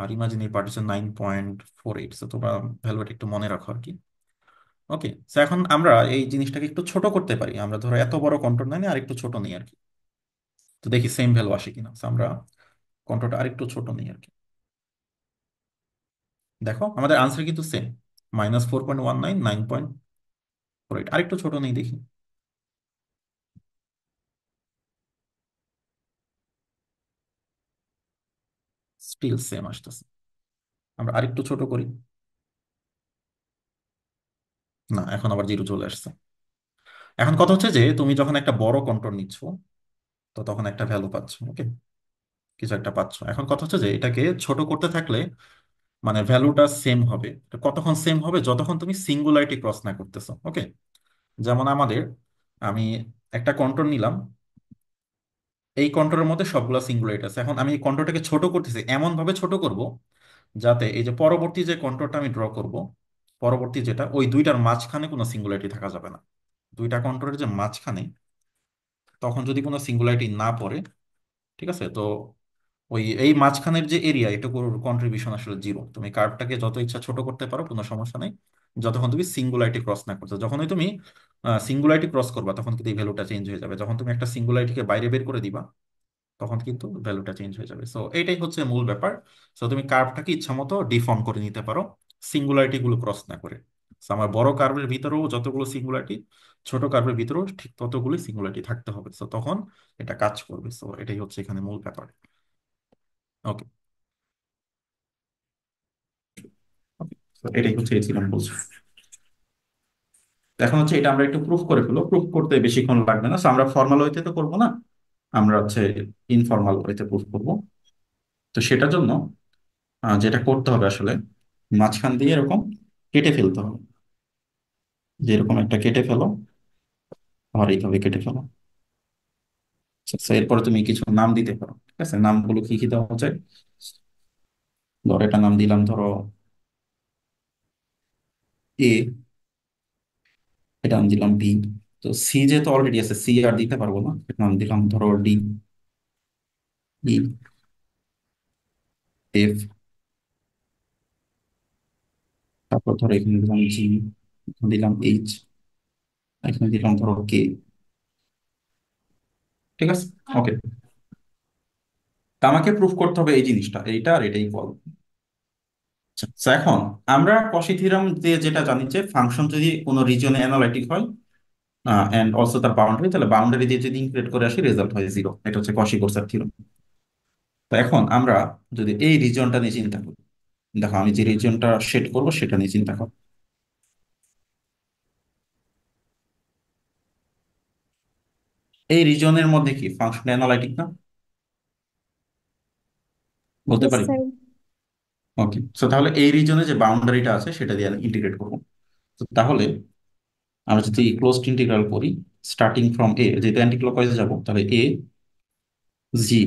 আর ইমাজিনারি পার্ট হচ্ছে 9.48। তো তোমরা ভ্যালুটা একটু মনে রাখো আর কি। ওকে, তো এখন আমরা এই জিনিসটাকে একটু ছোট করতে পারি। আমরা ধরো এত বড় কন্ট্রোল নাই, আর একটু ছোট নিই আর কি। তো দেখি সেম ভ্যালু আসে কিনা। তো আমরা কন্ট্রোলটা আরেকটু ছোট নিই আর কি। দেখো আমাদের আনসার কিন্তু সেম, -4.19, 9.48। আরেকটু ছোট নেই দেখি, স্টিল সেম আসতেছে। আমরা আরেকটু ছোট করি, না এখন আবার জিরো চলে আসছে। এখন কথা হচ্ছে যে তুমি যখন একটা বড় কন্ট্রোল নিচ্ছ, তো তখন একটা ভ্যালু পাচ্ছ, ওকে, কিছু একটা পাচ্ছ। এখন কথা হচ্ছে যে এটাকে ছোট করতে থাকলে মানে ভ্যালুটা সেম হবে। এটা কতক্ষণ সেম হবে? যতক্ষণ তুমি সিঙ্গুলারিটি ক্রস না করতেছো, ওকে। যেমন আমি একটা কন্ট্রোল নিলাম, এই কন্ট্রোলের মধ্যে সবগুলা সিঙ্গুলারিটি আছে। এখন আমি এই কন্ট্রোলটাকে ছোট করতেছি, এমন ভাবে ছোট করব যাতে এই যে পরবর্তী যে কন্ট্রোলটা আমি ড্র করব, পরবর্তী যেটা, ওই দুইটার মাঝখানে কোনো সিঙ্গুলারিটি থাকা যাবে না। দুইটা কন্ট্রোলের যে মাঝখানে তখন যদি কোনো সিঙ্গুলারিটি না পড়ে, ঠিক আছে, তো ওই এই মাঝখানের যে এরিয়া, এটুকুর কন্ট্রিবিউশন আসলে জিরো। তুমি কার্ভটাকে যত ইচ্ছা ছোট করতে পারো, কোনো সমস্যা নেই, যতক্ষণ তুমি সিঙ্গুলারিটি ক্রস না করছো। যখনই তুমি সিঙ্গুলারিটি ক্রস করবা তখন কিন্তু এই ভ্যালুটা চেঞ্জ হয়ে যাবে। যখন তুমি একটা সিঙ্গুলারিটিকে বাইরে বের করে দিবা তখন কিন্তু ভ্যালুটা চেঞ্জ হয়ে যাবে। সো এইটাই হচ্ছে মূল ব্যাপার। সো তুমি কার্ভটাকে ইচ্ছা মতো ডিফর্ম করে নিতে পারো সিঙ্গুলারিটি গুলো ক্রস না করে। So আমার বড় কার্ভের ভিতরেও যতগুলো সিঙ্গুলারিটি, ছোট কার্ভের ভিতরেও ঠিক ততগুলো সিঙ্গুলারিটি থাকতে হবে। সো তখন এটা কাজ করবে। সো এটাই হচ্ছে এখানে মূল ব্যাপার। ওকে, এটাই হচ্ছে এই ছিলাম বলছি। তো এখন হচ্ছে এটা আমরা একটু প্রুফ করে ফেলবো। প্রুফ করতে বেশিক্ষণ লাগবে না। So আমরা ফর্মাল ওয়েতে তো করবো না, আমরা হচ্ছে ইনফর্মাল ওয়েতে প্রুফ করবো। তো সেটার জন্য যেটা করতে হবে আসলে, মাঝখান দিয়ে এরকম কেটে ফেলতে হবে। যে এরকম একটা কেটে ফেলো, আর এইভাবে কেটে ফেলো। আচ্ছা, এরপরে তুমি কিছু নাম দিতে পারো, ঠিক আছে? নামগুলো কি কি দেওয়া যায়? ধরো এটা নাম দিলাম, ধরো এ, এটা আমি দিলাম বি। তো সি যেহেতু অলরেডি আছে, সি আর দিতে পারবো না, এটা আমি দিলাম ধরো ডি, ই, এফ, তারপর ধরো এখানে দিলাম জি, এখানে দিলাম এইচ, এখানে দিলাম ধরো কে। ঠিক আছে, ওকে। তা আমাকে প্রুফ করতে হবে এই জিনিসটা, এইটা আর এটাই ইকুয়াল। আচ্ছা, এখন আমরা কশি থিওরেম দিয়ে যেটা জানি যে ফাংশন যদি কোনো রিজিয়নে অ্যানালাইটিক হয় এন্ড অলসো তার বাউন্ডারি, তাহলে বাউন্ডারি দিয়ে যদি ইন্টিগ্রেট করে আসি রেজাল্ট হয় জিরো। এটা হচ্ছে কশি কোরসার থিওরেম। তো এখন আমরা যদি এই রিজিয়নটা নিয়ে চিন্তা করি, দেখো আমি যে রিজিয়নটা সেট করব সেটা নিয়ে চিন্তা করো। এই রিজিয়নের মধ্যে কি ফাংশন অ্যানালাইটিক না? বলতে ইয়েস পারি। স্যার। ওকে, সো তাহলে এই রিজিয়নে যে বাউন্ডারিটা আছে সেটা দিয়ে ইন্টিগ্রেট করবো। তো তাহলে আমরা যদি ক্লোজড ইন্টিগ্রাল করি স্টার্টিং ফ্রম এ, যেহেতু অ্যান্টি ক্লকওয়াইজে যাবো, তাহলে এ, জি,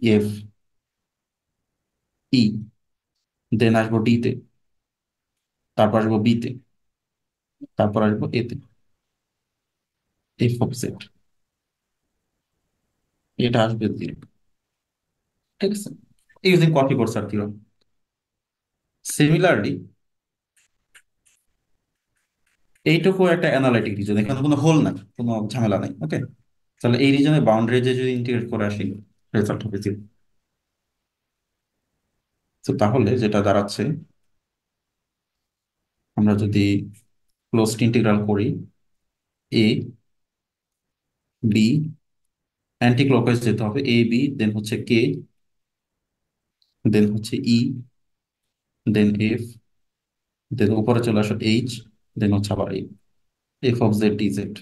এফ, ই, দেন আসবো ডি তে, তারপর আসবো বি তে, তারপর আসবো এ তে, এফ অফ জেড, এটা আসবে জিরো। ঠিক আছে, ইউজিং কপি কোর্সার থিওরেম। সিমিলারলি এইটুকু একটা অ্যানালাইটিক রিজন, এখানে কোনো হোল নাই, কোনো ঝামেলা নাই। ওকে, তাহলে এই রিজনের বাউন্ডারি যে যদি ইন্টিগ্রেট করে আসি রেজাল্ট হবে জিরো। তো তাহলে যেটা দাঁড়াচ্ছে, আমরা যদি ক্লোজড ইন্টিগ্রাল করি এ, বি, অ্যান্টি ক্লকওয়াইজ যেতে হবে, এ বি, দেন হচ্ছে কে, দেন হচ্ছে ই, দেন এফ, দেন উপরে চলে আসো এইচ, দেন হচ্ছে আবার এই F of Z D Z,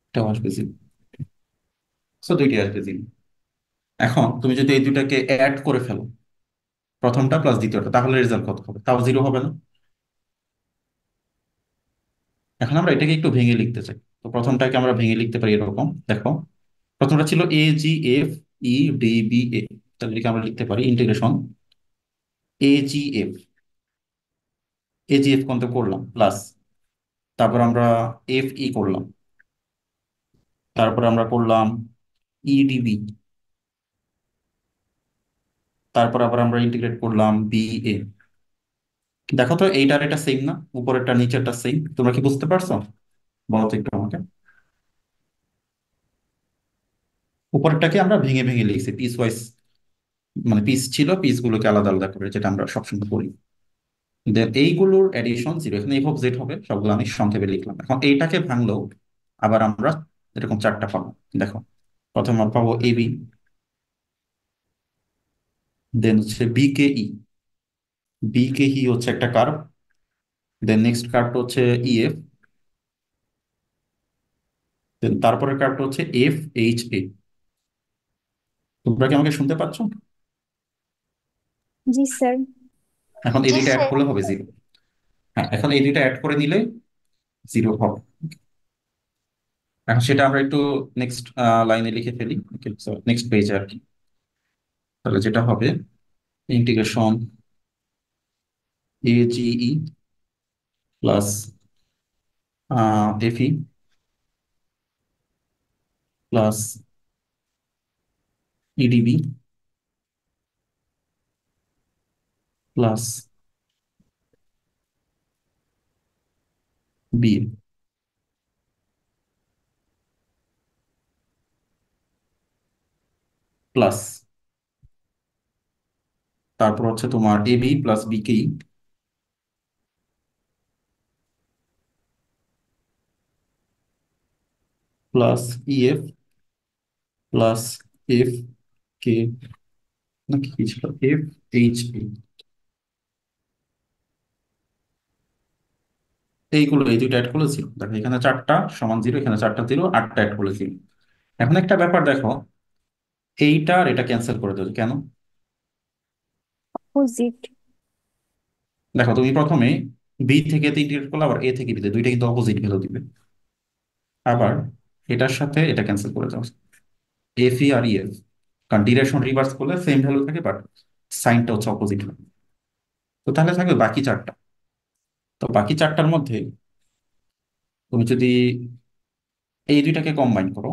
এটাও আসবে জিরো। সো দুইটি আসবে জিরো। এখন তুমি যদি এই দুইটাকে অ্যাড করে ফেলো, প্রথমটা প্লাস দ্বিতীয়টা, তাহলে রেজাল্ট কত হবে? তাও জিরো হবে না? এখন আমরা এটাকে একটু ভেঙে লিখতে চাই। তো প্রথমটাকে আমরা ভেঙে লিখতে পারি এরকম, দেখো প্রথমটা ছিল A G F E D B A, তাহলে এটাকে আমরা লিখতে পারি integration A G F, A G F কোনটা করলাম প্লাস, তারপর আমরা এফ ই করলাম, তারপর আমরা করলাম ইডিবি, তারপর আবার আমরা ইন্টিগ্রেট করলাম বি এ। দেখো তো এইটার এটা সেম না, উপরেরটা নিচেরটা সেম, তোমরা কি বুঝতে পারছো? বলো তো একটু আমাকে। উপরেরটাকে আমরা ভেঙে ভেঙে লিখছি পিস ওয়াইজ, মানে পিস ছিল, পিস গুলোকে আলাদা আলাদা করে, যেটা আমরা সবসময় করি। দেন এইগুলোর এডিশন জিরো, এখানে এফ অফ জেড হবে, সবগুলো আমি সংক্ষেপে লিখলাম। এখন এইটাকে ভাঙলেও আবার আমরা এরকম চারটা পাবো। দেখো প্রথমে আমরা পাবো এবি, দেন হচ্ছে বি কে ই, বি কে ই হচ্ছে একটা কার্ভ, দেন নেক্সট কার্ভটা হচ্ছে ইএফ, দেন তারপরের কার্ভটা হচ্ছে এফ এইচ এ। তোমরা কি আমাকে শুনতে পাচ্ছ? জি স্যার। এখন এই জি দুইটা অ্যাড স্যার। করলে হবে জিরো। হ্যাঁ, এখন এই দুইটা অ্যাড করে নিলে জিরো হবে। এখন সেটা আমরা একটু নেক্সট লাইনে লিখে ফেলি, নেক্সট পেজে আর কি। তাহলে যেটা হবে integration A GE plus FE plus EDB plus B plus, তারপর হচ্ছে তোমার AB plus BKE plus EF plus F K, নাকি কি ছিল, এফ এইচ এ। এইগুলো এই দুইটা অ্যাড করলে জিরো। দেখো এখানে চারটা সমান জিরো, এখানে চারটা জিরো, আটটা অ্যাড করলে জিরো। এখন একটা ব্যাপার দেখো, এইটা আর এটা ক্যান্সেল করে দেবে কেন? অপোজিট। দেখো তুমি প্রথমে বি থেকে ইন্টিগ্রেট করলে, আবার এ থেকে বিতে, দুইটা কিন্তু অপোজিট ভ্যালু দিবে। আবার এটার সাথে এটা ক্যান্সেল করে দাও, এফ ই আর ইএফ, কারণ ডিরেকশন রিভার্স করলে সেম ভ্যালু থাকে, বাট সাইনটা হচ্ছে অপোজিট। তো তাহলে থাকবে বাকি চারটা। তো বাকি চারটার মধ্যে তুমি যদি এই দুইটাকে কম্বাইন করো,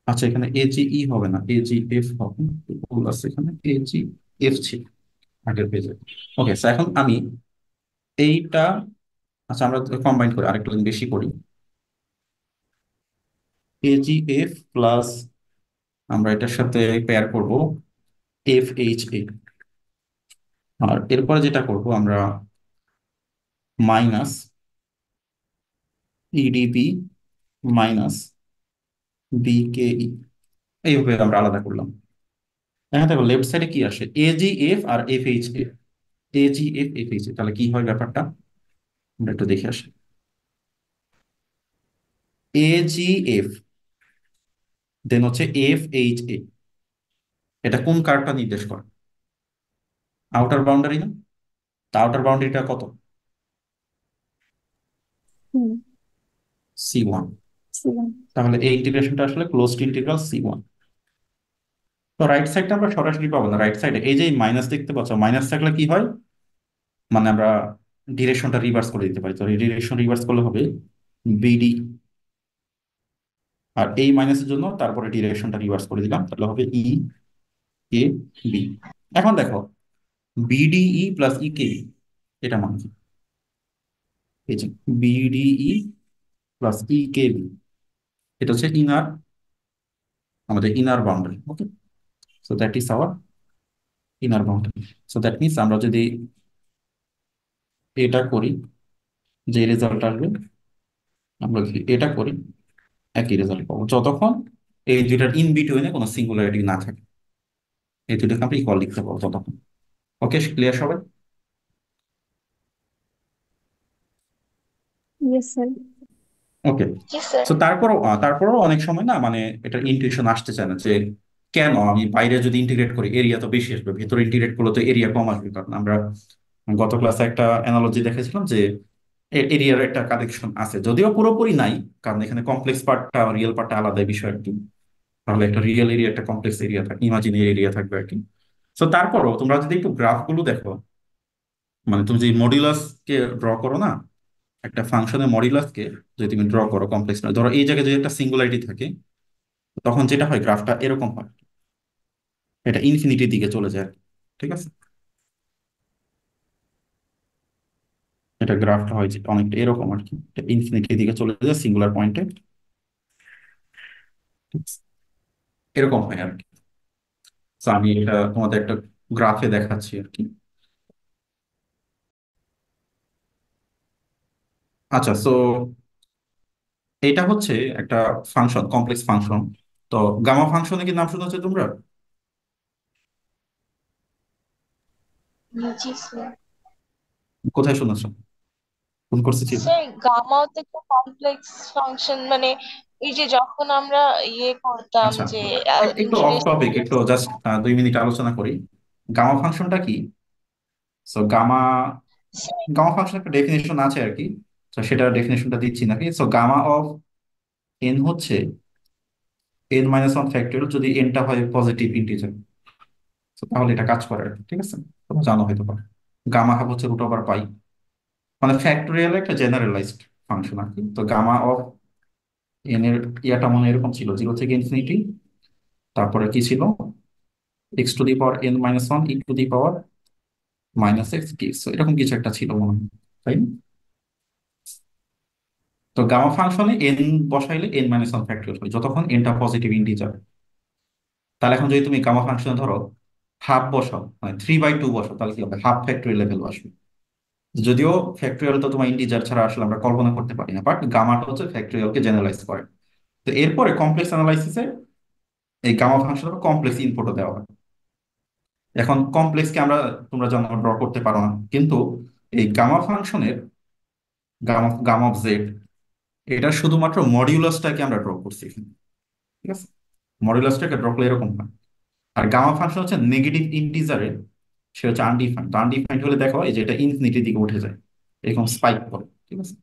আচ্ছা এখানে এ জি ই হবে না, এ জি এফ হবে, ভুল আছে এখানে, এ জি এফ ছিল আগের পেজে। ওকে, এখন আমি এইটা, আচ্ছা আমরা কম্বাইন করি, আরেকটু বেশি করি, এ জি এফ প্লাস আমরা এটার সাথে পেয়ার করব এফ এইচ এ। আর এরপরে যেটা করব আমরা মাইনাস ইডিপি মাইনাস বিকেই, এইভাবে আমরা আলাদা করলাম। এখন দেখো লেফট সাইডে কি আসে, এ জি এফ আর F H A, A G F F H A, তাহলে কি হয় ব্যাপারটা আমরা একটু দেখে আসি। এ জি এফ দেন হচ্ছে এফ এইচ এ, এটা কোন কার্ভটা নির্দেশ করে? আউটার বাউন্ডারি না? তা আউটার বাউন্ডারিটা কত? হুম। C1। ছিলাম। তাহলে এই ইন্টিগ্রেশনটা আসলে ক্লোজড ইন্টিগ্রাল C1। তো রাইট সাইডটা আমরা সরাসরি পাবো না, রাইট সাইডে এই যে মাইনাস দেখতে পাচ্ছ, মাইনাস থাকলে কি হয়, মানে আমরা ডিরেকশনটা রিভার্স করে দিতে পারি। তো ডিরেকশন রিভার্স করলে হবে বিডি, আর এই মাইনাসের জন্য তারপরে ডিরেকশনটা রিভার্স করে দিলাম, তাহলে হবে ই কে বি। এখন দেখো বিডিই প্লাস ই কে বি, এটা মানে কি, এই যে বিডিই প্লাস ই কে বি, এটা হচ্ছে ইনার, আমাদের inner boundary. Okay, so that is our inner boundary. So that means আমরা যদি এটা করি, যে রেজাল্ট আসবে, আমরা যদি এটা করি একই রেজাল্ট পাবো, যতক্ষণ এই দুইটার ইন বিটুইনে কোনো সিঙ্গুলারিটি না থাকে, এই দুইটাকে আমরা ইকুয়াল লিখতে পারবো ততক্ষণ। ওকে, ক্লিয়ার সবাই? Yes sir. ওকে, জি স্যার। তো তারপরও অনেক সময় না মানে এটা ইন্টিগ্রেশন আসতে চায় না, যে কেন আমি বাইরে যদি ইন্টিগ্রেট করি এরিয়া তো বেশি আসবে, ভেতরে ইন্টিগ্রেট করলে তো এরিয়া কম আসবে। কারণ আমরা গত ক্লাসে একটা অ্যানালজি দেখেছিলাম যে এরিয়ার একটা কানেকশন আছে, যদিও পুরোপুরি নাই, কারণ এখানে কমপ্লেক্স পার্টটা রিয়েল পার্টটা আলাদা বিষয় আর কি। তাহলে একটা রিয়েল এরিয়া একটা কমপ্লেক্স এরিয়া থাকে, ইমাজিনারি এরিয়া থাকবে আর কি। তো তারপরও তোমরা যদি একটু গ্রাফ গুলো দেখো, মানে তুমি যদি মডিউলাস কে ড্র করো না, একটা ফাংশনের মডিউলাস কে যদি তুমি ড্র করো কমপ্লেক্স, ধরো এই জায়গায় যদি একটা সিঙ্গুলারিটি থাকে, তখন যেটা হয় গ্রাফটা এরকম হয়, এটা ইনফিনিটির দিকে চলে যায় আর কি। ঠিক আছে, এটা গ্রাফটা হয় যে অনেকটা এরকম আর কি, এটা ইনফিনিটির দিকে চলে যায় সিঙ্গুলার পয়েন্টে, এরকম হয় আর কি। তো আমি এটা তোমাদের একটা গ্রাফে দেখাচ্ছি আর কি। আচ্ছা, সো এটা হচ্ছে একটা ফাংশন, কমপ্লেক্স ফাংশন। তো গামা ফাংশনে কি নাম শুনেছো তোমরা? জি স্যার। কোথায় শুনেছো, কোন কোর্সে ছিল? স্যার গামাও তো একটা কমপ্লেক্স ফাংশন, মানে এই যে যখন আমরা ইয়ে করতাম আচ্ছা, যে একটু অফ ইন্টিগ্রেশন টপিক, একটু করতাম। জাস্ট 2 মিনিট আলোচনা করি। গামা ফাংশনটা কি? So gamma, sir, gamma function একটা ডেফিনেশন আছে আর কি, তো সেটা ডেফিনেশনটা দিচ্ছি নাকি। সো গামা অফ এন হচ্ছে n-1 ফ্যাক্টরিয়াল যদি এনটা হয় পজিটিভ ইন্টিজার, তাহলে এটা কাজ করে আর কি। ঠিক আছে, তোমরা জানো হয়তো পারো, গামা হাফ হচ্ছে √পাই, মানে ফ্যাক্টরিয়াল একটা জেনারেলাইজড ফাংশন আর কি। তো গামা অফ এন এর ইয়াটা মনে হয় এরকম ছিল, 0 থেকে ইনফিনিটি, তারপরে কি ছিল, x⁻n-1 e⁻⁻x এরকম কিছু একটা ছিল মনে হয়, তাই না? তো গামা ফাংশনে এন বসাইলে n-1 ফ্যাক্টরিয়াল হয় যতক্ষণ এনটা পজিটিভ ইন্টিজার। তাহলে এখন যদি তুমি গামা ফাংশনে ধরো হাফ বসাও, মানে 3/2 বসাও, তাহলে কি হবে, হাফ ফ্যাক্টরিয়াল লেভেল আসবে। যদিও ফ্যাক্টরিয়াল তো তোমার ইন্টিজার ছাড়া আসলে আমরা কল্পনা করতে পারি না, বাট গামাটা হচ্ছে ফ্যাক্টরিয়ালকে জেনারেলাইজ করে। তো এরপরে কমপ্লেক্স অ্যানালাইসিসে এই গামা ফাংশনের কমপ্লেক্স ইনপুটও দেওয়া হয়। এখন কমপ্লেক্সকে আমরা, তোমরা জানো ড্র করতে পারো না, কিন্তু এই গামা ফাংশনের গামা গামা অফ জেড, এটা শুধুমাত্র মডিউলাসটাকে আমরা ড্র করছি এখানে। ঠিক আছে, মডিউলাসটাকে ড্র করলে এরকম হয়। আর গামা ফাংশন হচ্ছে নেগেটিভ ইন্টিজারের, সে হচ্ছে আনডিফাইন্ড। তো আনডিফাইন্ড হলে দেখো এই যে এটা ইনফিনিটির দিকে উঠে যায়, এরকম স্পাইক করে। ঠিক আছে,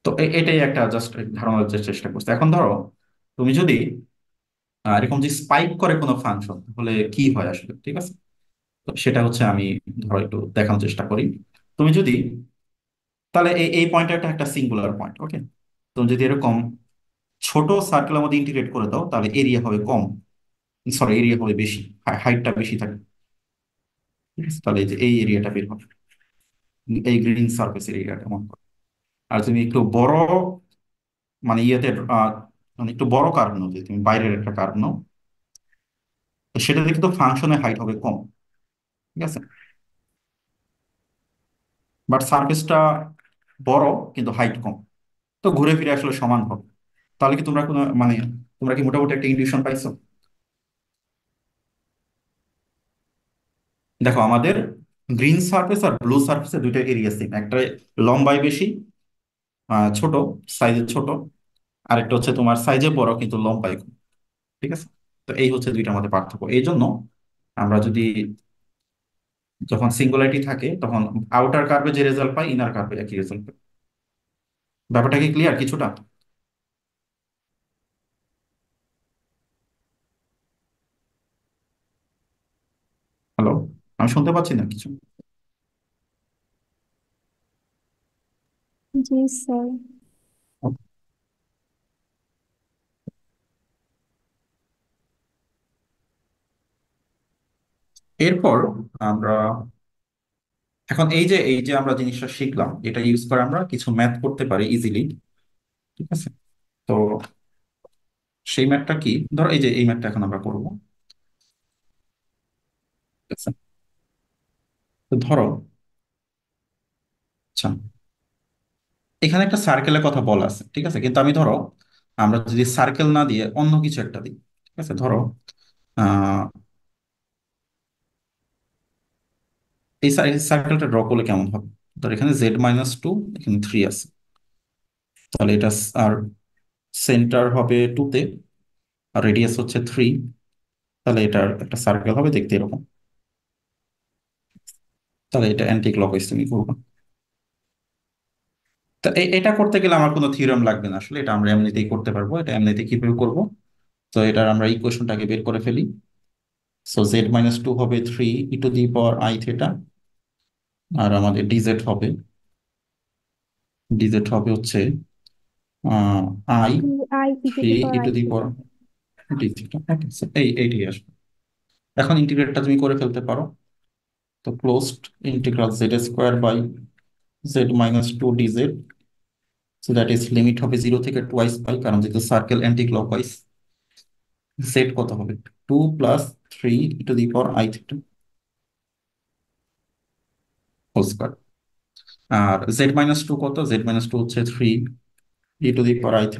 তো এটাই একটা জাস্ট ধারণার যে চেষ্টা করছে। এখন ধরো তুমি যদি এরকম যে স্পাইক করে কোনো ফাংশন, তাহলে কি হয় আসলে, ঠিক আছে? তো সেটা হচ্ছে আমি ধরো একটু দেখানোর চেষ্টা করি। তুমি যদি তাহলে এই পয়েন্টটা একটা সিঙ্গুলার পয়েন্ট, ওকে। তুমি যদি এরকম ছোট সার্কেলের মধ্যে ইন্টিগ্রেট করে দাও, তাহলে এরিয়া হবে কম, সরি এরিয়া হবে বেশি, হাইটটা বেশি থাকে, ঠিক আছে? তাহলে এই যে এই এরিয়াটা বের হবে, এই গ্রিন সার্ফেসের এরিয়াটা মনে করো। আর তুমি একটু বড় মানে ইয়েতে মানে একটু বড় কার্ভ নাও, যদি তুমি বাইরের একটা কার্ভ নাও, তো সেটাতে কিন্তু ফাংশনের হাইট হবে কম, ঠিক আছে? বাট সার্ফেসটা বড় কিন্তু হাইট কম, তো ঘুরে ফিরে আসলে সমান হবে। তাহলে কি তোমরা কোনো মানে তোমরা কি মোটামুটি একটা ইনটিউশন পাইছো? দেখো আমাদের গ্রিন সার্ফেস আর ব্লু সার্ফেসের দুইটা এরিয়া সেম, একটা লম্বায় বেশি, ছোট, সাইজে ছোট, আরেকটা হচ্ছে তোমার সাইজে বড় কিন্তু লম্বায় কম, ঠিক আছে? তো এই হচ্ছে দুইটার মধ্যে পার্থক্য। এই জন্য আমরা যদি যখন সিঙ্গুলারিটি থাকে, তখন আউটার কার্ভে যে রেজাল্ট পাই, ইনার কার্ভে একই রেজাল্ট পাই। ব্যাপারটা কি ক্লিয়ার কিছুটা? হ্যালো, আমি শুনতে পাচ্ছি না কিছু। জি স্যার। এরপর আমরা এখন এই যে আমরা জিনিসটা শিখলাম, এটা ইউজ করে আমরা কিছু ম্যাথ করতে পারি ইজিলি, ঠিক আছে? তো সেই ম্যাথটা কি, ধরো এই যে এই ম্যাথটা এখন আমরা করবো, ঠিক আছে? তো ধরো, আচ্ছা, এখানে একটা সার্কেলের কথা বলা আছে, ঠিক আছে? কিন্তু আমি ধরো আমরা যদি সার্কেল না দিয়ে অন্য কিছু একটা দিই, ঠিক আছে? ধরো আহ এই সার্কেলটা ড্র করলে কেমন হবে? ধর এখানে Z-2, এখানে 3 আছে, তাহলে এটা আর সেন্টার হবে 2 তে, আর রেডিয়াস হচ্ছে 3, তাহলে এটার একটা সার্কেল হবে দেখতে এরকম। তাহলে এটা অ্যান্টি ক্লকওয়াইজ তুমি করবো। তা এটা করতে গেলে আমার কোনো থিওরেম লাগবে না আসলে, এটা আমরা এমনিতেই করতে পারবো। এটা এমনিতেই কিভাবে করবো, তো এটার আমরা ইকুয়েশনটাকে বের করে ফেলি। সো Z-2 হবে 3 e⁻i θ, আর আমাদের ডিজেড হবে হচ্ছে I I E to three the E power two I the theta. Power D theta. এইটাই আসবে। এখন ইন্টিগ্রেটটা তুমি করে ফেলতে পারো। তো closed integral Z² by Z-2 dz, so that is limit হবে 0 থেকে 2 পাই, কারণ যেহেতু সার্কেল অ্যান্টি ক্লকওয়াইজ। জেড কত হবে? 2 + 3 e⁻i θ হোল স্কয়ার। আর Z-2 কত? Z-2 হচ্ছে 3 e⁻i θ।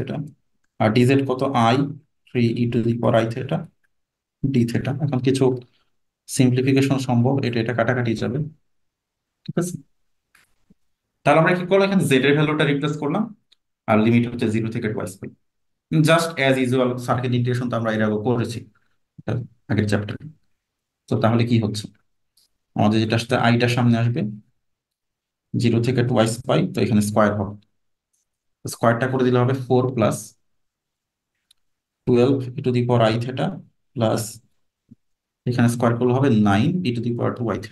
আর ডিজেড কত? I 3 e⁻i θ d θ। এখন কিছু সিম্পলিফিকেশন সম্ভব, এটা এটা কাটাকাটি যাবে, ঠিক আছে? তাহলে আমরা কি করলাম, এখানে জেড এর ভ্যালুটা রিপ্লেস করলাম, আর লিমিট হচ্ছে 0 থেকে 2 pi. Just as usual circle integration তো আমরা এর আগে করেছি আগের চ্যাপ্টারে। তো তাহলে কি হচ্ছে, আমাদের যেটা আসতে আইটা সামনে আসবে, 0 থেকে 2 পাই, তো এখানে স্কোয়ার হবে। স্কোয়ারটা করে দিলে হবে 4 + 12 e⁻i θ প্লাস, এখানে স্কোয়ার করলে হবে 9 e⁻²i θ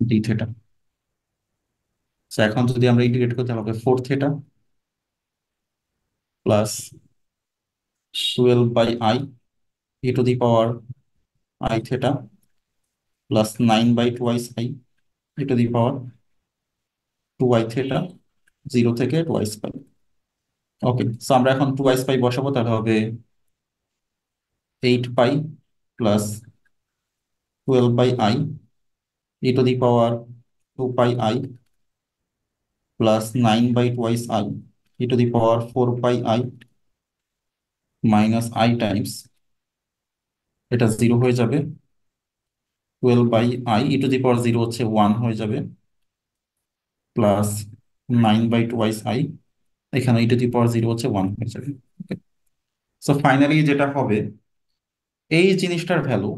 d θ। এখন যদি আমরা ইন্টিগ্রেট করতে হবে 4 θ plus 12 by i plus 9/2i e⁻²i θ 0 থেকে 2 পাই। ওকে, সো আমরা এখন 2 পাই বসাবো, তাহলে হবে 8 পাই প্লাস 12 বাই e⁻²i প্লাস 9/2i e⁻4 pi minus I times, এটা 0 হয়ে যাবে। 12 বাই e⁻0 হচ্ছে 1 হয়ে যাবে, প্লাস 9/2i, এখানে e⁻0 হচ্ছে 1 হয়ে যাবে। সো ফাইনালি যেটা হবে, এই জিনিসটার ভ্যালু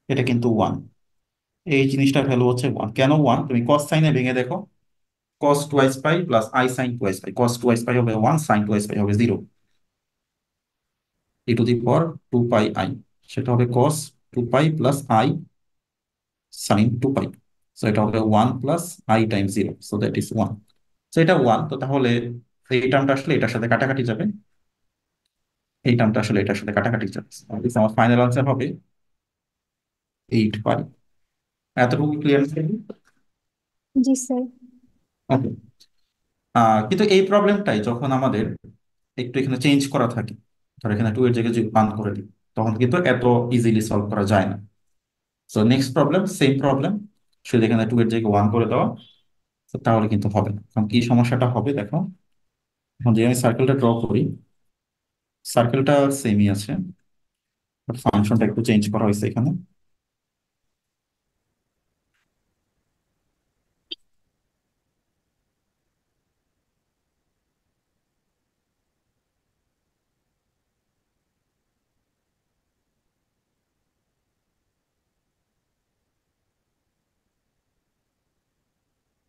এটা কিন্তু 1। এই জিনিসটার ভ্যালু হচ্ছে 1। কেন 1? তুমি কস সাইনে ভেঙে দেখো, cos twice pi plus I sine twice pi, cos twice pi হবে 1, সাইন টুয়াইস পাই হবে 0, ই to the power 2 pi I, সেটা হবে কস 2 পাই plus I sign 2 pi. So এটা হবে 1 plus I time 0, so that is 1। So এটা 1, তো তাহলে এই টার্মটা আসলে এটার সাথে কাটাকাটি যাবে, এই টার্মটা আসলে এটার সাথে কাটাকাটি যাবে। আমার ফাইনাল আনসার হবে 8 পাই। এতটুকু ক্লিয়ার? জি স্যার। ওকে। কিন্তু এই প্রবলেমটাই যখন আমাদের একটু এখানে চেঞ্জ করা থাকে, ধর এখানে 2 এর জায়গায় যদি 1 করে দিই, তখন কিন্তু এত ইজিলি সলভ করা যায় না। So next problem, same problem, শুধু এখানে 2 এর জায়গায় 1 করে দেওয়া, তো তাহলে কিন্তু হবে না। এখন কি সমস্যাটা হবে দেখো, এখন যদি আমি সার্কেলটা ড্র করি, সার্কেলটা সেমই আছে, বাট ফাংশনটা একটু চেঞ্জ করা হয়েছে এখানে।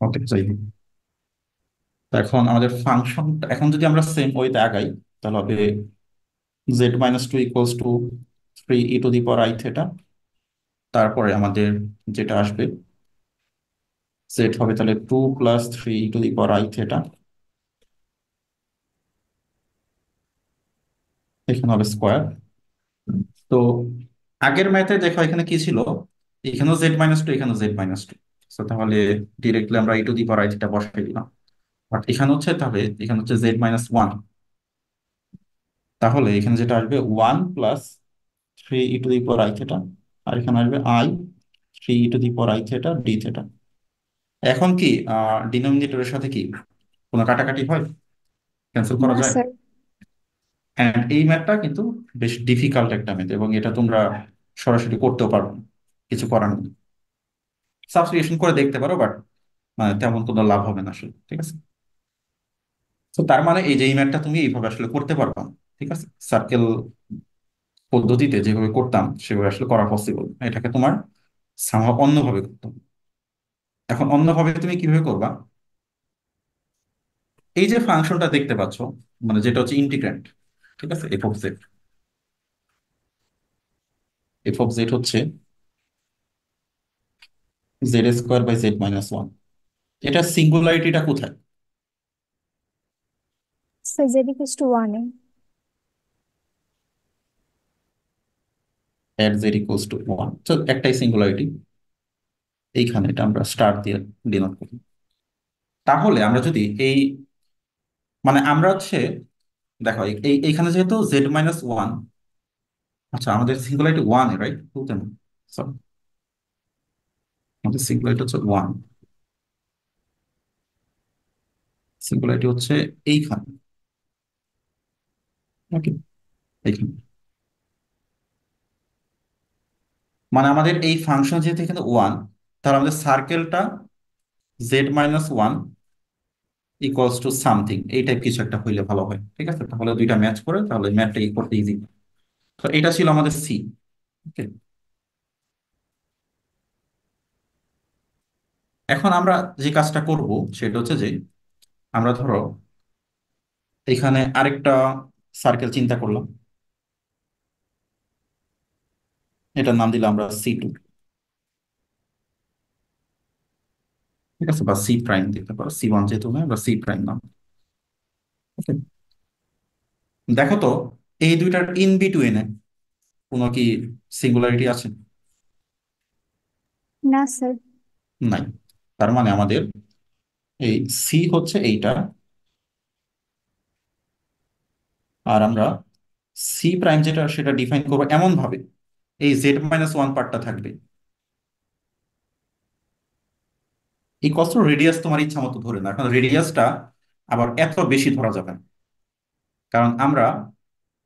ওকে, যাই হোক। তো এখন আমাদের ফাংশনটা, এখন যদি আমরা সেম ওয়েতে আগাই, তাহলে হবে z-2 equals to 3 e to the power i theta. তারপরে আমাদের যেটা আসবে, z হবে তাহলে 2 plus 3 e to the power i theta, এখানে হবে স্কোয়ার। তো আগের ম্যাথে দেখো এখানে কি ছিল, এখানেও z-2, এখানেও z-2, তো তাহলে ডিরেক্টলি আমরা e to the power i theta বসাই দিলাম। বাট এখানে হচ্ছে, তাহলে এখানে হচ্ছে z-1, তাহলে এখানে যেটা আসবে 1 plus 3 e to the power i theta, আর এখানে আসবে i 3 e to the power i theta d theta. এখন কি ডিনোমিনেটরের সাথে কি কোনো কাটাকাটি হয়, ক্যান্সেল করা না যায়? স্যার। অ্যান্ড এই ম্যাথটা কিন্তু বেশ ডিফিকাল্ট একটা ম্যাথ, এবং এটা তোমরা সরাসরি করতেও পারো না, কিছু করার নেই। সাবস্টিটিউশন করে দেখতে পারো, বাট মানে তেমন কোনো লাভ হবে না আসলে, ঠিক আছে? তো তার মানে এই যে এই ম্যাথটা তুমি এইভাবে আসলে করতে পারবা না, ঠিক আছে? সার্কেল পদ্ধতিতে যেভাবে করতাম সেভাবে আসলে করা পসিবল, এটাকে তোমার সামহাও অন্যভাবে করতে হবে। এখন অন্যভাবে তুমি কিভাবে করবা? এই যে ফাংশনটা দেখতে পাচ্ছ, মানে যেটা হচ্ছে ইন্টিগ্র্যান্ড, ঠিক আছে, F of Z, F of Z হচ্ছে z² বাই z-1। এটা সিঙ্গুলারিটিটা কোথায়? স্যার জেড ইকুয়ালস টু 1 এ। এট z = 1, তো একটাই সিঙ্গুলারিটি, এইখানে এটা আমরা স্টার দিয়ে ডিনোট করি। তাহলে আমরা যদি এই, মানে আমরা হচ্ছে, দেখো এইখানে যেহেতু z-1, আচ্ছা আমাদের সিঙ্গুলারিটি 1 এ, রাইট? টুতে না, সরি, আমাদের সিঙ্গুলারিটি হচ্ছে 1, সিঙ্গুলারিটি হচ্ছে এইখানে, ওকে, এইখানে। মানে আমাদের এই ফাংশন যেহেতু এখানে 1, তাহলে আমাদের সার্কেলটা z-1 ইকুয়ালস টু সামথিং, এই টাইপ কিছু একটা হইলে ভালো হয়, ঠিক আছে? তাহলে দুইটা ম্যাচ করে, তাহলে ম্যাথটা করতে ইজি। তো এটা ছিল আমাদের সি, ওকে। এখন আমরা যে কাজটা করব সেটা হচ্ছে যে, আমরা ধরো এখানে আরেকটা সার্কেল চিন্তা করলাম, এটার নাম দিলাম আমরা C2, ঠিক আছে, বা সি প্রাইম দিতে পারো, C1 যেহেতু নয়, আমরা সি প্রাইম নাম, ওকে। দেখো তো এই দুইটার ইন বিটুইনে কোনো কি সিঙ্গুলারিটি আছে? না স্যার। নাই। তার মানে আমাদের এই সি হচ্ছে এইটা, আর আমরা সি প্রাইম যেটা সেটা ডিফাইন করবো এমন ভাবে, এই z-1 পার্টটা থাকবে, এই কত রেডিয়াস তোমার ইচ্ছা মতো ধরে না, এখন রেডিয়াসটা আবার এত বেশি ধরা যাবে না, কারণ আমরা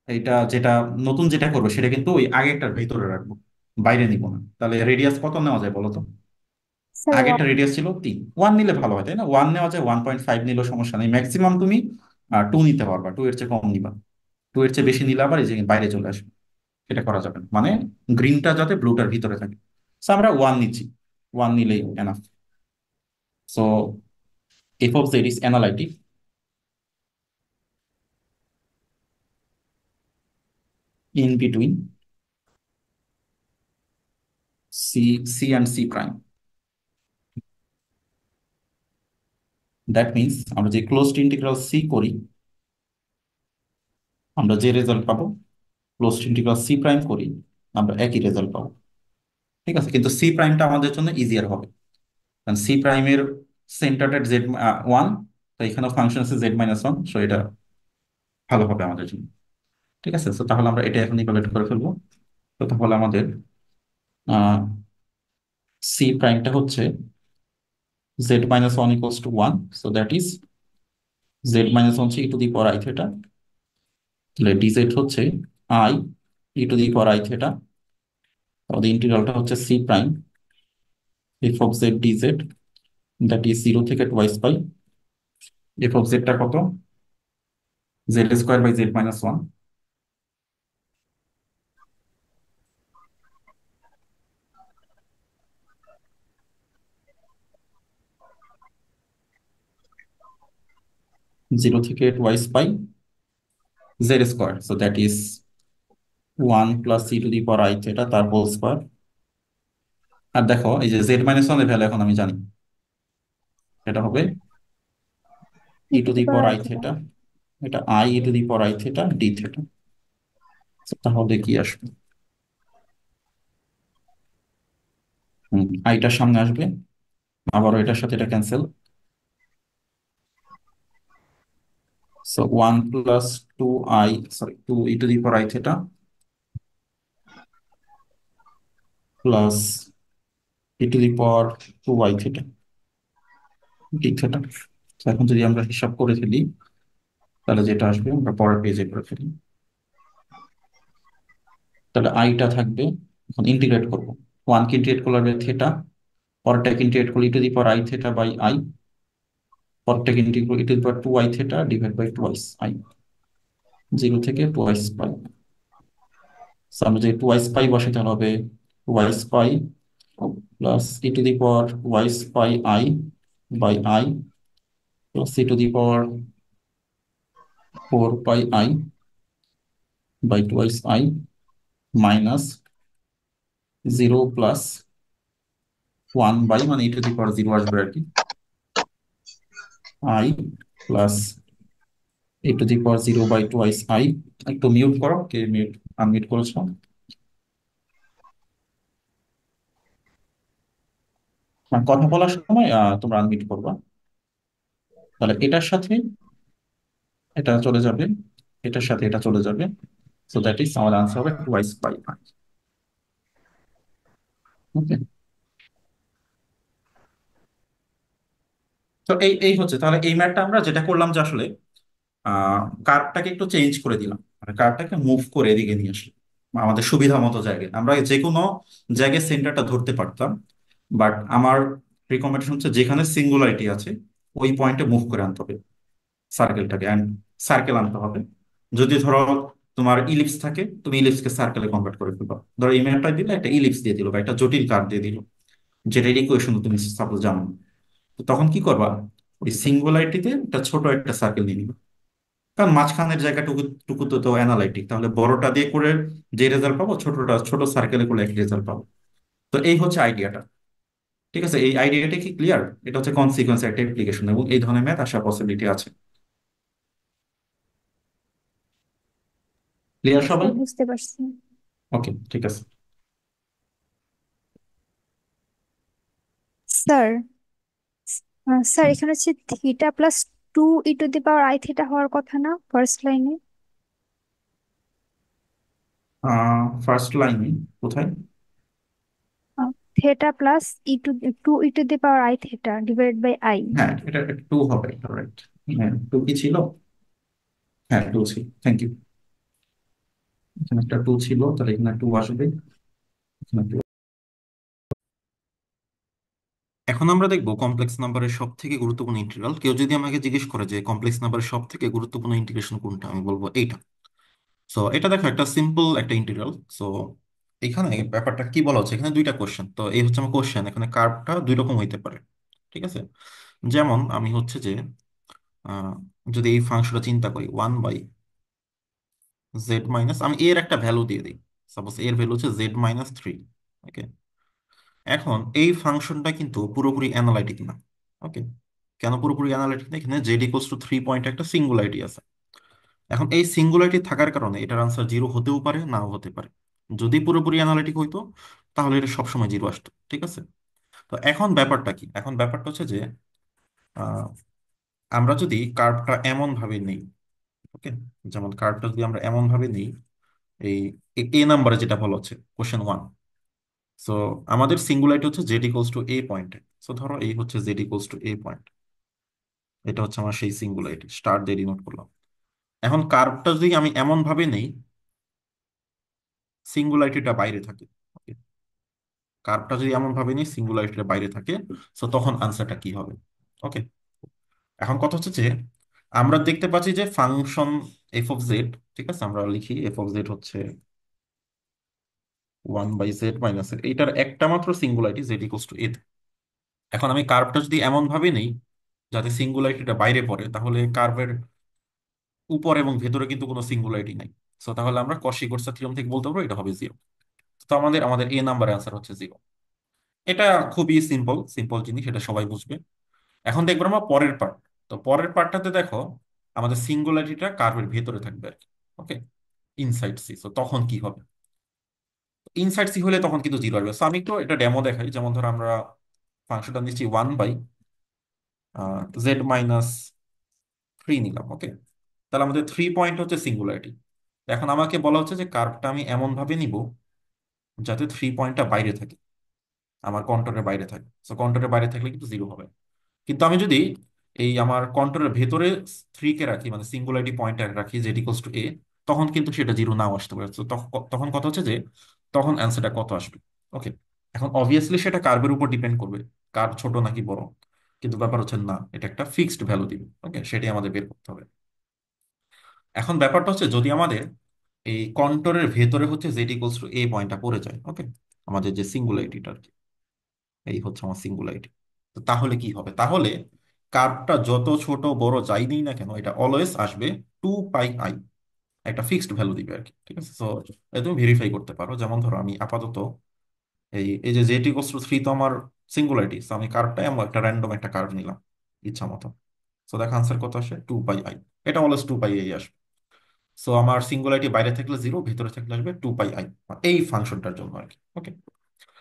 এটা যেটা নতুন যেটা করবো সেটা কিন্তু ওই আগেরটার ভিতরে রাখবো, বাইরে নিব না। তাহলে রেডিয়াস কত নেওয়া যায় বলো তো? স্যার আগেরটা 1। রেডিয়াস ছিল 3, 1 নিলে ভালো হয় তাই না? 1 নেওয়া যায়, 1.5 নিলেও সমস্যা নেই, ম্যাক্সিমাম তুমি 2 নিতে পারবা, 2 এর চেয়ে কম নিবা, 2 এর চেয়ে বেশি নিলে আবার এই যে বাইরে চলে আসবে, এটা করা যাবে না। মানে গ্রিনটা যাতে ব্লুটার ভিতরে থাকে, So আমরা 1 নিচ্ছি। ওয়ান নিলেই enough. So f of z is analytic in between c and c prime. That means আমরা যে ক্লোজড ইন্টিগ্রাল সি করি আমরা যে রেজাল্ট পাবো, ক্লোজড ইন্টিগ্রাল সি প্রাইম করি আমরা একই রেজাল্ট পাবো। ঠিক আছে, কিন্তু সি প্রাইমটা আমাদের জন্য ইজিয়ার হবে, কারণ সি প্রাইমের সেন্টারটা জেড ওয়ান, তো এখানে ফাংশন আছে জেড মাইনাস ওয়ান, সো এটা ভালো হবে আমাদের জন্য। ঠিক আছে, তো তাহলে আমরা এটা এখন ইভালুয়েট করে ফেলবো। তো তাহলে আমাদের সি প্রাইমটা হচ্ছে Z minus one equals to one, so that is Z minus one হচ্ছে E to the power I theta, তাহলে ডিজেড হচ্ছে I E to the power I theta, আমাদের ইন্টিগ্রালটা হচ্ছে C prime F of Z dz, that is zero থেকে twice pi F of জেডটা কত, Z square by Z minus one, zero থেকে twice pi Z square, so that is one plus E to the power I theta তার whole square. আর দেখো এই যে Z minus one এর value এখন আমি জানি, এটা হবে E E to to the the power power I I theta. Theta, এটা I E to the power I theta D theta. তাহলে কি আসবে, আইটার সামনে আসবে, আবারও এটার সাথে এটা cancel, so one plus two i, sorry two e to the power I theta plus E to the power two I theta D theta. এখন যদি আমরা হিসাব করে ফেলি তাহলে যেটা আসবে আমরা পরের পেজে করে ফেলি। তাহলে আইটা থাকবে, এখন ইন্টিগ্রেট করবো, ওয়ান কে ইন্টিগ্রেট করলে থেটা, পরেরটাকে ইন্টিগ্রেট করলে E to the power I theta by I, পরেরটাকে ইন্টিগ্রেট করলে E to the power two I theta divide by twice I, zero থেকে টুয়াইস পাই। আমরা যে টুয়াইস পাই বসাতে হবে, twice pi plus E to the power twice pi I by I plus E to the power four pi I by twice I minus zero plus one by, মানে e to the power zero আসবে আর কি, i plus E to the power zero by twice i. একটু mute করো, কে mute unmute করেছো? কথা বলার সময় তোমরা আনমিউট করবা। তাহলে এটার সাথে এটা চলে যাবে, এটার সাথে এটা চলে যাবে, সো দ্যাট ইজ আমাদের আনসার হবে টুয়াইস বাই আই। ওকে, তো এই এই হচ্ছে তাহলে এই ম্যাথটা আমরা যেটা করলাম যে আসলে কার্ভটাকে একটু চেঞ্জ করে দিলাম, মানে কার্ভটাকে মুভ করে এদিকে নিয়ে আসলাম আমাদের সুবিধা মতো জায়গায়। আমরা যে কোনো জায়গায় সেন্টারটা ধরতে পারতাম, বাট আমার রিকমেন্ডেশন হচ্ছে যেখানে সিঙ্গুলারিটি আছে ওই পয়েন্টে মুভ করে আনতে হবে সার্কেলটাকে, অ্যান্ড সার্কেল আনতে হবে। যদি ধরো তোমার ইলিপস থাকে, তুমি ইলিপসকে সার্কেলে কনভার্ট করে ফেলবা। ধরো এই ম্যাপটা দিলে একটা ইলিপস দিয়ে দিল বা একটা জটিল কার্ভ দিয়ে দিল, যেটার ইকুয়েশন তুমি সাপোজ জানো না। তো তখন কি করবা, ওই সিঙ্গুলারিটিতে একটা ছোট একটা সার্কেল নিয়ে নিবা, কারণ মাঝখানের জায়গাটুকু টুকু তো অ্যানালাইটিক, তাহলে বড়টা দিয়ে করে যে রেজাল্ট পাবো ছোটটা ছোট সার্কেলে করে এক রেজাল্ট পাবো। তো এই হচ্ছে আইডিয়াটা। ঠিক আছে, এই আইডিয়াটা কি ক্লিয়ার? এটা হচ্ছে কনসিকুয়েন্স একটা অ্যাপ্লিকেশন, এবং এই ধরনের ম্যাথ আসার পসিবিলিটি আছে। ক্লিয়ার সবাই? স্যার বুঝতে পারছি। ওকে, ঠিক আছে। স্যার, স্যার এখানে হচ্ছে theta plus two e to the power i theta হওয়ার কথা না ফার্স্ট লাইনে? ফার্স্ট লাইনে কোথায়? Theta plus two e to the power i theta divide by i. হ্যাঁ, এটা টু হবে, রাইট। হ্যাঁ, টু কি ছিল? হ্যাঁ, টু ছিল, থ্যাংক ইউ। এখানে একটা টু ছিল, তাহলে এখানে টু আসবে, এখানে two। এখন আমরা দেখবো কমপ্লেক্স নাম্বারের সব থেকে গুরুত্বপূর্ণ ইন্টিগ্রাল। কেউ যদি আমাকে জিজ্ঞেস করে যে কমপ্লেক্স নাম্বারের সব থেকে গুরুত্বপূর্ণ ইন্টিগ্রেশন কোনটা, আমি বলবো এইটা। সো এটা দেখো একটা সিম্পল একটা ইন্টিগ্রাল। সো এখানে ব্যাপারটা কি বলা হচ্ছে, এখানে দুইটা কোশ্চেন, তো এই হচ্ছে আমার কোশ্চেন, এখানে কার্ভটা দুই রকম হইতে পারে। ঠিক আছে, যেমন আমি হচ্ছে যে আহ, যদি এই ফাংশনটা চিন্তা করি 1/z মাইনাস, আমি এর একটা ভ্যালু দিয়ে দিই, সাপোজ এর ভ্যালু হচ্ছে z-3। ওকে, এখন এই ফাংশনটা কিন্তু পুরোপুরি অ্যানালাইটিক না। ওকে, কেন পুরোপুরি অ্যানালাইটিক না? এখানে z = 3 পয়েন্ট একটা সিঙ্গুলারিটি আছে। এখন এই সিঙ্গুলারিটি থাকার কারণে এটার আনসার জিরো হতেও পারে, নাও হতে পারে। যদি পুরোপুরি অ্যানালিটিক হইতো তাহলে এটা সবসময় জিরো আসতো। ঠিক আছে, তো এখন ব্যাপারটা কি, এখন ব্যাপারটা হচ্ছে যে আহ, আমরা যদি কার্ভটা এমন ভাবে নেই, ওকে, যেমন কার্ভটা যদি আমরা এমন ভাবে নিই, এই এ নাম্বারে যেটা বলা হচ্ছে কোশ্চেন 1, সো আমাদের সিঙ্গুলারিটি হচ্ছে z = a পয়েন্টে। সো ধরো এই হচ্ছে z = a পয়েন্ট, এটা হচ্ছে আমার সেই সিঙ্গুলারিটি, স্টার দিয়ে ডিনোট করলাম। এখন কার্ভটা যদি আমি এমন ভাবে নেই সিঙ্গুলারিটিটা বাইরে থাকে, কার্ভটা যদি এমন ভাবে নিই সিঙ্গুলারিটির বাইরে থাকে, সো তখন আনসারটা কি হবে? ওকে, এখন কথা হচ্ছে যে আমরা দেখতে পাচ্ছি যে ফাংশন f(z), ঠিক আছে, আমরা লিখি f(z) হচ্ছে 1/z মাইনাস, এইটার একটা মাত্র সিঙ্গুলারিটি z = a। এখন আমি কার্ভটা যদি এমন ভাবে নেই যাতে সিঙ্গুলারিটিটা বাইরে পড়ে, তাহলে কার্ভের উপর এবং ভেতরে কিন্তু কোনো সিঙ্গুলারিটি নাই। সো তাহলে আমরা কশি-কোরসা থিওরেম থেকে বলতে পারবো এটা হবে জিরো। তো আমাদের আমাদের এ নাম্বারের আনসার হচ্ছে জিরো। এটা খুবই সিম্পল সিম্পল জিনিস, এটা সবাই বুঝবে। এখন দেখবো আমরা পরের পার্ট। তো পরের পার্টটাতে দেখো আমাদের সিঙ্গুলারিটিটা কার্ভের ভেতরে থাকবে আর কি। ওকে, ইনসাইড সি, তো তখন কি হবে? ইনসাইড সি হলে তখন কিন্তু জিরো আসবে। সো আমি একটু এটা ডেমো দেখাই, যেমন ধরো আমরা ফাংশনটা নিচ্ছি 1/z-3 নিলাম। ওকে, তাহলে আমাদের 3 পয়েন্ট হচ্ছে সিঙ্গুলারিটি। এখন আমাকে বলা হচ্ছে যে কার্ভটা আমি এমন ভাবে নিব যাতে 3 পয়েন্টটা বাইরে থাকে, আমার কন্ট্রোলের বাইরে থাকে। সো কন্ট্রোলের বাইরে থাকলে কিন্তু জিরো হবে। কিন্তু আমি যদি এই আমার কন্ট্রোলের ভেতরে 3 কে রাখি, মানে সিঙ্গুলারিটি পয়েন্ট রাখি z = a, তখন কিন্তু সেটা জিরো নাও আসতে পারে। তো তখন কথা হচ্ছে যে তখন অ্যান্সারটা কত আসবে? ওকে, এখন অবভিয়াসলি সেটা কার্ভের উপর ডিপেন্ড করবে, কার্ভ ছোট নাকি বড়। কিন্তু ব্যাপার হচ্ছে না, এটা একটা ফিক্সড ভ্যালু দিবে। ওকে, সেটাই আমাদের বের করতে হবে। এখন ব্যাপারটা হচ্ছে যদি আমাদের এই কন্ট্রোলের ভেতরে হচ্ছে z = a পয়েন্টটা পড়ে যায়, ওকে, আমাদের যে সিঙ্গুলারিটিটা আর কি, এই হচ্ছে আমার সিঙ্গুলারিটি। তো তাহলে কি হবে? তাহলে কার্ভটা যত ছোট বড় যাই দিই না কেন, এটা অলওয়েজ আসবে 2πi, একটা ফিক্সড ভ্যালু দিবে আর কি। ঠিক আছে, তো তুমি ভেরিফাই করতে পারো। যেমন ধরো আমি আপাতত এই এই যে z = 3 তো আমার সিঙ্গুলারিটি, তো আমি কার্ভটা এমন একটা র্যান্ডম একটা কার্ভ নিলাম ইচ্ছা মতো। সো দেখো আনসার কত আসে, 2πi। এটা অলওয়েজ 2πi আসবে। সো আমার সিঙ্গুলারিটি বাইরে থাকলে জিরো, ভিতরে থাকলে আসবে 2πi, এই ফাংশনটার জন্য আর কি। ওকে,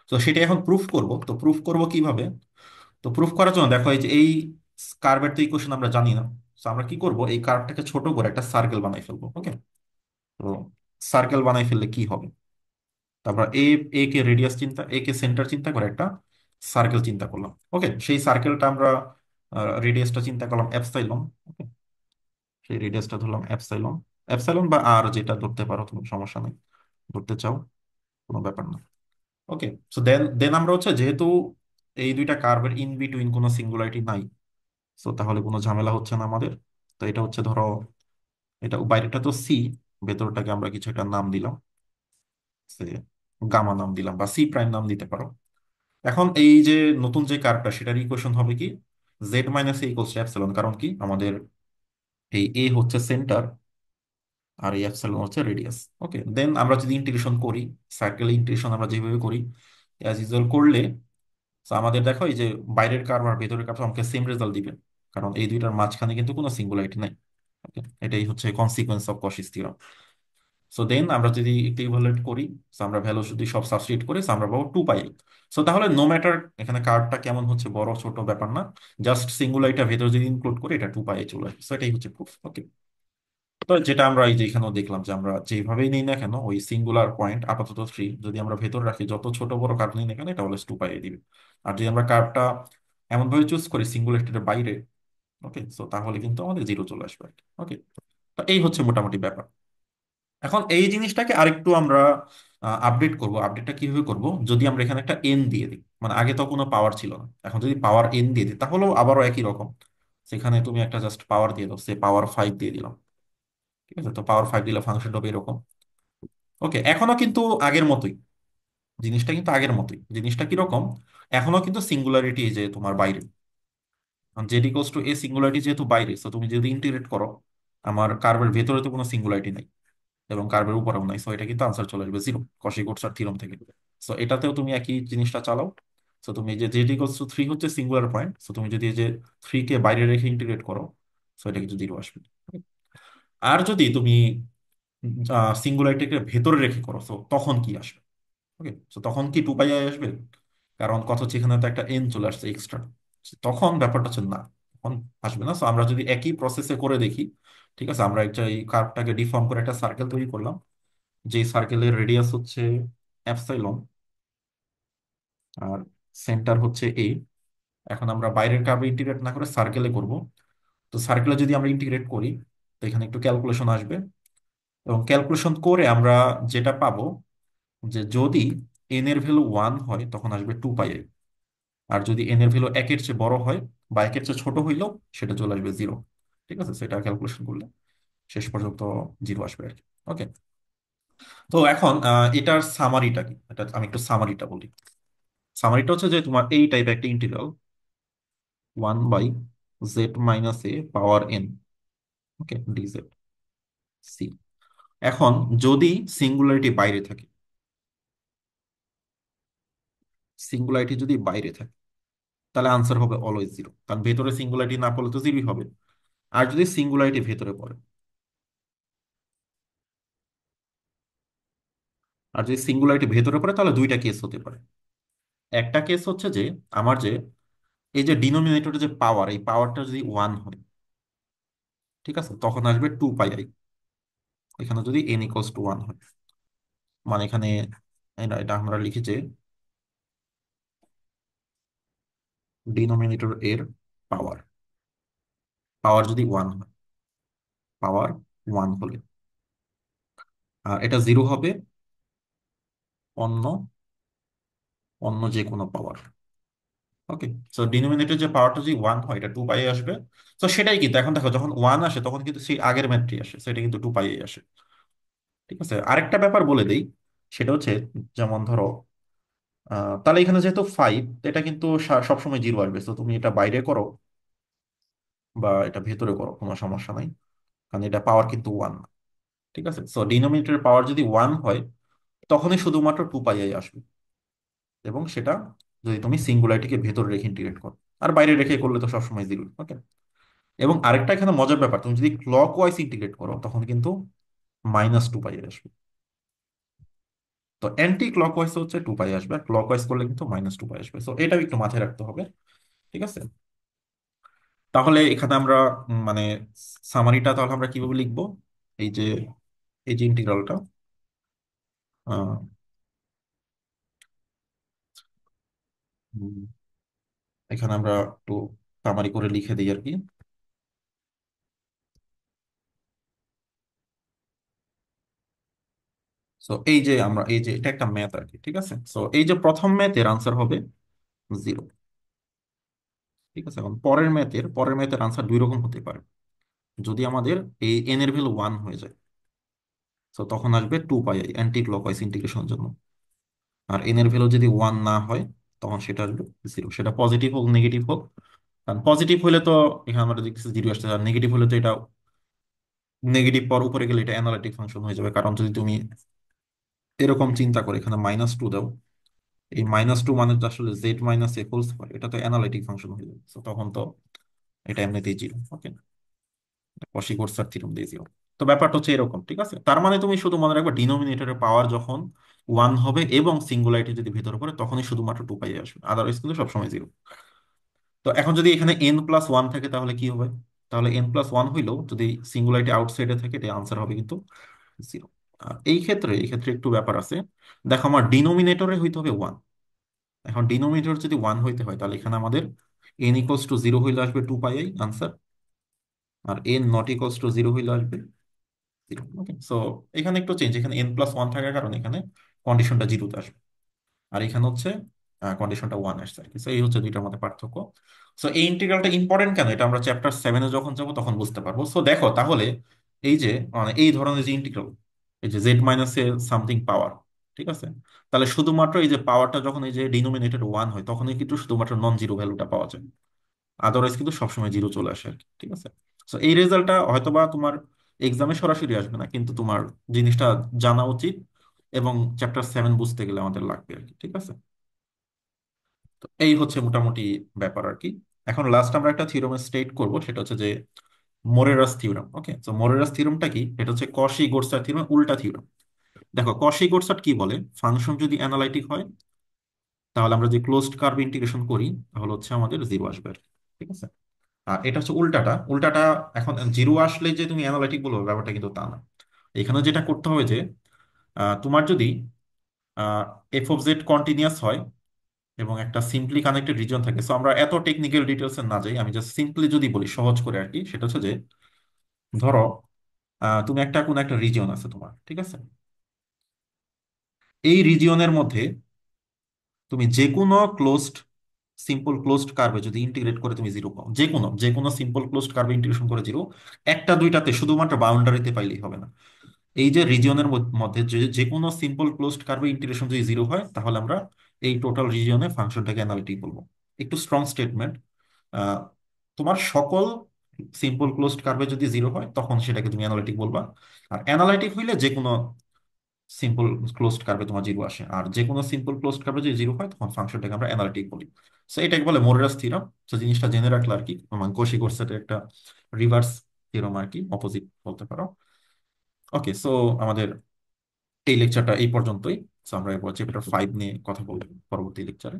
তো সেটা এখন প্রুফ করব। তো প্রুফ করব কিভাবে? তো প্রুফ করার জন্য দেখো এই যে এই কার্ভের তো ইকুয়েশন আমরা জানি না। তো আমরা কি করব, এই কার্ভটাকে ছোট করে একটা সার্কেল বানাই ফেলবো। ওকে, তো সার্কেল বানাই ফেললে কি হবে? তারপর এ এ কে রেডিয়াস চিন্তা, এ কে সেন্টার চিন্তা করে একটা সার্কেল চিন্তা করলাম। ওকে, সেই সার্কেলটা আমরা রেডিয়াসটা চিন্তা করলাম এপসাইলন। ওকে, সেই রেডিয়াসটা ধরলাম এপসাইলন, এপসাইলন বা আর যেটা ধরতে পারো তুমি, সমস্যা নেই, ধরতে চাও কোনো ব্যাপার না। ওকে, সো দেন দেন আমরা হচ্ছে যেহেতু এই দুইটা কার্ভের ইন বিটুইন কোনো সিঙ্গুলারিটি নাই, সো তাহলে কোনো ঝামেলা হচ্ছে না আমাদের। তো এটা হচ্ছে ধরো, এটা বাইরেটা তো সি, ভেতরটাকে আমরা কিছু একটা নাম দিলাম, সে গামা নাম দিলাম বা সি প্রাইম নাম দিতে পারো। এখন এই যে নতুন যে কার্ভটা, সেটার ইকুয়েশন হবে কি, z-a = কারণ কি আমাদের এই এ হচ্ছে সেন্টার আর এই এপসাইলন হচ্ছে রেডিয়াস। ওকে, দেন আমরা যদি ইন্টিগ্রেশন করি, সার্কেল ইন্টিগ্রেশন আমরা যেভাবে করি অ্যাজ ইউজুয়াল করলে, তো আমাদের দেখো এই যে বাইরের কার্ভ আর ভেতরের কার্ভ আমাকে সেম রেজাল্ট দিবে, কারণ এই দুইটার মাঝখানে কিন্তু কোনো সিঙ্গুলারিটি নাই। Okay? এটাই হচ্ছে consequence of Cauchy's theorem. So then আমরা যদি একটু ইভালুয়েট করি, so আমরা ভ্যালু যদি সব সাবস্টিটিউট করি, so আমরা পাবো 2πi। সো তাহলে নো ম্যাটার এখানে কার্ভটা কেমন হচ্ছে, বড় ছোট ব্যাপার না, জাস্ট সিঙ্গুলারিটিটা ভেতরে যদি ইনক্লুড করি এটা 2πi চলে আসবে। সো এটাই হচ্ছে প্রুফ। ওকে, তো যেটা আমরা এই যে এখানেও দেখলাম যে আমরা যেভাবেই নিই না কেন ওই সিঙ্গুলার পয়েন্ট আপাতত 3 যদি আমরা ভেতর রাখি, যত ছোট বড় কার্ভ নিই না কেন এটা অলওয়েজ 2πi দিবে। আর যদি আমরা কার্ভটা এমন ভাবে চুজ করি সিঙ্গুলারিটির বাইরে, ওকে, সো তাহলে কিন্তু আমাদের জিরো চলে আসবে। ওকে, তো এই হচ্ছে মোটামুটি ব্যাপার। এখন এই জিনিসটাকে আরেকটু আমরা আপডেট করব। আপডেটটা কিভাবে করব, যদি আমরা এখানে একটা এন দিয়ে দিই, মানে আগে তো কোনো পাওয়ার ছিল না, এখন যদি পাওয়ার এন দিয়ে দিই তাহলেও আবারও একই রকম। সেখানে তুমি একটা জাস্ট পাওয়ার দিয়ে দাও, সে পাওয়ার 5 দিয়ে দিলাম। ঠিক আছে, তো পাওয়ার 5 দিলে ফাংশনটা হবে এরকম। ওকে, এখনো কিন্তু আগের মতোই, জিনিসটা কিন্তু আগের মতোই। জিনিসটা কিরকম, এখনো কিন্তু সিঙ্গুলারিটি যে তোমার বাইরে, জেড ইকুয়ালস টু এ সিঙ্গুলারিটি যেহেতু বাইরে, তো তুমি যদি ইন্টিগ্রেট করো, আমার কার্ভের ভেতরে তো কোনো সিঙ্গুলারিটি নাই এবং কার্ভের উপরেও নাই, সো এটা কিন্তু আনসার চলে আসবে জিরো কশি-কোটসার থিওরেম থেকে। সো এটাতেও তুমি একই জিনিসটা চালাও। সো তুমি এই যে জেড ইকুয়ালস টু 3 হচ্ছে সিঙ্গুলার পয়েন্ট, সো তুমি যদি এই যে 3 কে বাইরে রেখে ইন্টিগ্রেট করো, সো এটা কিন্তু জিরো আসবে। আর যদি তুমি সিঙ্গুলারিটিকে ভেতরে রেখে করো, সো তখন কি আসবে? ওকে, তো তখন কি 2 পাই আসবে? কারণ কথা হচ্ছে এখানে তো একটা এন চলে আসছে এক্সট্রা, তখন ব্যাপারটা হচ্ছে না, তখন আসবে না। তো আমরা যদি একই প্রসেসে করে দেখি, ঠিক আছে, আমরা একটা এই কার্ভটাকে ডিফর্ম করে একটা সার্কেল তৈরি করলাম, যে সার্কেলের রেডিয়াস হচ্ছে অ্যাপসাইলন আর সেন্টার হচ্ছে এ। এখন আমরা বাইরের কার্ভে ইন্টিগ্রেট না করে সার্কেলে করব। তো সার্কেলে যদি আমরা ইন্টিগ্রেট করি, তো এখানে একটু ক্যালকুলেশন আসবে, এবং ক্যালকুলেশন করে আমরা যেটা পাবো, যে যদি এন এর ভ্যালু 1 হয় তখন আসবে 2 পাই। আর যদি এন এর ভ্যালু একের চেয়ে বড় হয় বা একের চেয়ে ছোট হইলেও সেটা চলে আসবে জিরো। ঠিক আছে, সেটা ক্যালকুলেশন করলে শেষ পর্যন্ত জিরো আসবে আর কি। ওকে, তো এখন এটার সামারিটা কি, এটা আমি একটু সামারিটা বলি। সামারিটা হচ্ছে যে তোমার এই টাইপের একটা integral, 1/z - a power n, okay, dz c. এখন যদি সিঙ্গুলারিটি বাইরে থাকে, সিঙ্গুলারিটি যদি বাইরে থাকে তাহলে আনসার হবে অলওয়েজ জিরো, কারণ ভেতরে সিঙ্গুলারিটি না পড়লে তো জিরোই হবে। আর যদি সিঙ্গুলারিটি ভেতরে পড়ে, আর যদি সিঙ্গুলারিটি ভেতরে পড়ে তাহলে দুইটা কেস হতে পারে। একটা কেস হচ্ছে যে আমার যে এই যে ডিনোমিনেটরে যে পাওয়ার, এই পাওয়ারটা যদি 1 হয়, ঠিক আছে, তখন আসবে 2 পাই। এখানে যদি n = 1 হয়, মানে এখানে এটা এটা আমরা লিখি যে ডিনোমিনেটর এর পাওয়ার, পাওয়ার যদি 1 হয়, পাওয়ার 1 হলে, আর এটা জিরো হবে অন্য অন্য যে কোনো পাওয়ার। ওকে, সো ডিনোমিনেটর যে পাওয়ারটা যদি 1 হয়, এটা 2 পাই আসবে। তো সেটাই কিন্তু এখন দেখো, যখন 1 আসে তখন কিন্তু সেই আগের ম্যাথটি আসে, সেটা কিন্তু 2 পাই আসে। ঠিক আছে, আরেকটা ব্যাপার বলে দেই, সেটা হচ্ছে যেমন ধরো তাহলে এখানে যেহেতু 5, এটা কিন্তু সবসময় জিরো আসবে। তো তুমি এটা বাইরে করো বা এটা ভেতরে করো, কোনো সমস্যা নাই, কারণ এটা পাওয়ার কিন্তু 1। ঠিক আছে, সো ডিনোমিনেটরের পাওয়ার যদি 1 হয় তখনই শুধুমাত্র 2 পাই আসবে, এবং সেটা যদি তুমি সিঙ্গুলারিটিকে ভেতরে রেখে ইন্টিগ্রেট করো। আর বাইরে রেখে করলে তো সবসময় জিরো। ওকে, এবং আরেকটা এখানে মজার ব্যাপার, তুমি যদি ক্লক ওয়াইজ ইন্টিগ্রেট করো তখন কিন্তু -2 পাই আসবে। তো অ্যান্টি ক্লক ওয়াইজ হচ্ছে 2 পাই আসবে, আর ক্লক ওয়াইজ করলে কিন্তু -2 পাই আসবে। তো এটাও একটু মাথায় রাখতে হবে। ঠিক আছে, তাহলে এখানে আমরা মানে সামারিটা তাহলে আমরা কিভাবে লিখবো, এই যে এই যে ইন্টিগ্রালটা, আহ, উম, এখানে আমরা একটু সামারি করে লিখে দিই আর কি। সো এই যে আমরা এই যে এটা একটা ম্যাথ আর কি। ঠিক আছে, সো এই যে প্রথম ম্যাথের আনসার হবে জিরো। ঠিক আছে, এখন পরের ম্যাথের আনসার দুই রকম হতে পারে। যদি আমাদের এই এন এর ভ্যালু 1 হয়ে যায়, তো তখন আসবে 2 পাই অ্যান্টি ক্লকওয়াইজ ইন্টিগ্রেশনের জন্য। আর এন এর ভ্যালু যদি 1 না হয় তখন সেটা আসবে জিরো, সেটা পজিটিভ হোক নেগেটিভ হোক। কারণ পজিটিভ হলে তো এখানে আমরা দেখতেছি জিরো আসছে, আর নেগেটিভ হলে তো এটা নেগেটিভ পর উপরে গেলে এটা অ্যানালিটিক ফাংশন হয়ে যাবে। কারণ যদি তুমি এরকম চিন্তা করে এখানে -2 দাও, এই -2 মানে তো আসলে z - a হোল স্কয়ার, এটা তো অ্যানালিটিক ফাংশন হয়ে যাবে। So তখন তো এটা এমনিতেই জিরো। ওকে, কশি-কোটসার থিওরেম দিয়ে জিরো। তো ব্যাপারটা হচ্ছে এরকম। ঠিক আছে, তার মানে তুমি শুধু মনে রাখবে ডিনোমিনেটরের পাওয়ার যখন 1 হবে এবং সিঙ্গুলারিটি যদি ভেতরে পড়ে তখনই শুধুমাত্র 2 পাই আসবে, আদারওয়াইজ কিন্তু সবসময় জিরো। তো এখন যদি এখানে n+1 থাকে তাহলে কি হবে? তাহলে n+1 হইলেও যদি সিঙ্গুলারিটি আউটসাইডে থাকে, এটা আনসার হবে কিন্তু জিরো। আর এই ক্ষেত্রে একটু ব্যাপার আছে। দেখো, আমার ডিনোমিনেটরে হইতে হবে 1। এখন ডিনোমিনেটর যদি 1 হইতে হয় তাহলে এখানে আমাদের n = 0 হইলে আসবে 2 পাই আনসার, আর n ≠ 0 হইলে আসবে জিরো। ওকে, সো এখানে একটু চেঞ্জ, এখানে n+1 থাকার কারণে এখানে কন্ডিশনটা জিরোতে আসবে, আর এখানে হচ্ছে কন্ডিশনটা 1 আসছে আর কি। So এই হচ্ছে দুইটার মধ্যে পার্থক্য। সো এই ইন্টিগ্রালটা ইম্পর্টেন্ট কেন, এটা আমরা চ্যাপ্টার 7-এ যখন যাবো তখন বুঝতে পারবো। সো দেখো তাহলে এই যে মানে এই ধরনের যে ইন্টিগ্রাল, এই যে z - এ সামথিং পাওয়ার, ঠিক আছে? তাহলে শুধুমাত্র এই যে পাওয়ারটা যখন এই যে ডিনোমিনেটর ওয়ান হয় তখনই কিন্তু শুধুমাত্র নন জিরো ভ্যালুটা পাওয়া যায়, আদারওয়াইজ কিন্তু সবসময় জিরো চলে আসে আর কি। ঠিক আছে? তো এই রেজাল্টটা হয়তোবা তোমার এক্সামে সরাসরি আসবে না, কিন্তু তোমার জিনিসটা জানা উচিত এবং চ্যাপ্টার 7 বুঝতে গেলে আমাদের লাগবে আর কি। ঠিক আছে? তো এই হচ্ছে মোটামুটি ব্যাপার আর কি। এখন লাস্ট আমরা একটা থিওরেম স্টেট করব, সেটা হচ্ছে যে মোরেরাস থিওরেম। ওকে, তো মোরেরাস থিওরেমটা কি? এটা হচ্ছে কশি গোরসার থিওরেম উল্টা থিওরেম। দেখো কশি গোরসাট কি বলে, ফাংশন যদি অ্যানালাইটিক হয় তাহলে আমরা যে ক্লোজড কার্ভ ইন্টিগ্রেশন করি তাহলে হচ্ছে আমাদের জিরো আসবে আর কি। ঠিক আছে? আর এটা হচ্ছে উল্টাটা। উল্টাটা এখন জিরো আসলে যে তুমি অ্যানালাইটিক বলবে ব্যাপারটা কিন্তু তা না। এখানে যেটা করতে হবে যে তোমার যদি f(z) কন্টিনিউয়াস হয় এবং একটা সিম্পলি কানেক্টেড রিজন থাকে, সো আমরা এত টেকনিক্যাল ডিটেলসে না যাই, আমি জাস্ট সিম্পলি যদি বলি সহজ করে আর কি, সেটা হচ্ছে যে ধরো তুমি একটা কোন একটা রিজিয়ন আছে তোমার, ঠিক আছে? এই রিজিয়নের মধ্যে তুমি যে কোনো ক্লোজড সিম্পল ক্লোজড কার্ভে যদি ইন্টিগ্রেট করে তুমি জিরো পাও, যে কোনো সিম্পল ক্লোজড কার্ভে ইন্টিগ্রেশন করে জিরো, একটা দুইটাতে শুধুমাত্র বাউন্ডারিতে পাইলেই হবে না। এই যে রিজিয়নের মধ্যে যে যে কোনো সিম্পল ক্লোজড কার্ভে ইন্টিগ্রেশন যদি জিরো হয় তাহলে আমরা এই টোটাল রিজিয়নে ফাংশনটাকে অ্যানালিটিক বলবো। একটু স্ট্রং স্টেটমেন্ট। তোমার সকল সিম্পল ক্লোজড কার্ভে যদি জিরো হয় তখন সেটাকে তুমি অ্যানালিটিক বলবা। আর অ্যানালাইটিক হইলে যে কোনো সিম্পল ক্লোজড কার্ভে তোমার জিরো আসে, আর যে কোনো সিম্পল ক্লোজড কার্ভে যদি জিরো হয় তখন ফাংশনটাকে আমরা অ্যানালিটিক বলি। সো এটাকে বলে মোরেরাস থিওরাম। তো জিনিসটা জেনে রাখলে আর কি, মানে কোশি কোরসেটের একটা রিভার্স থিওরাম আর কি, অপোজিট বলতে পারো। ওকে, সো আমাদের এই লেকচারটা এই পর্যন্তই। সো আমরা এরপর চ্যাপ্টার 5 নিয়ে কথা বলবো পরবর্তী লেকচারে।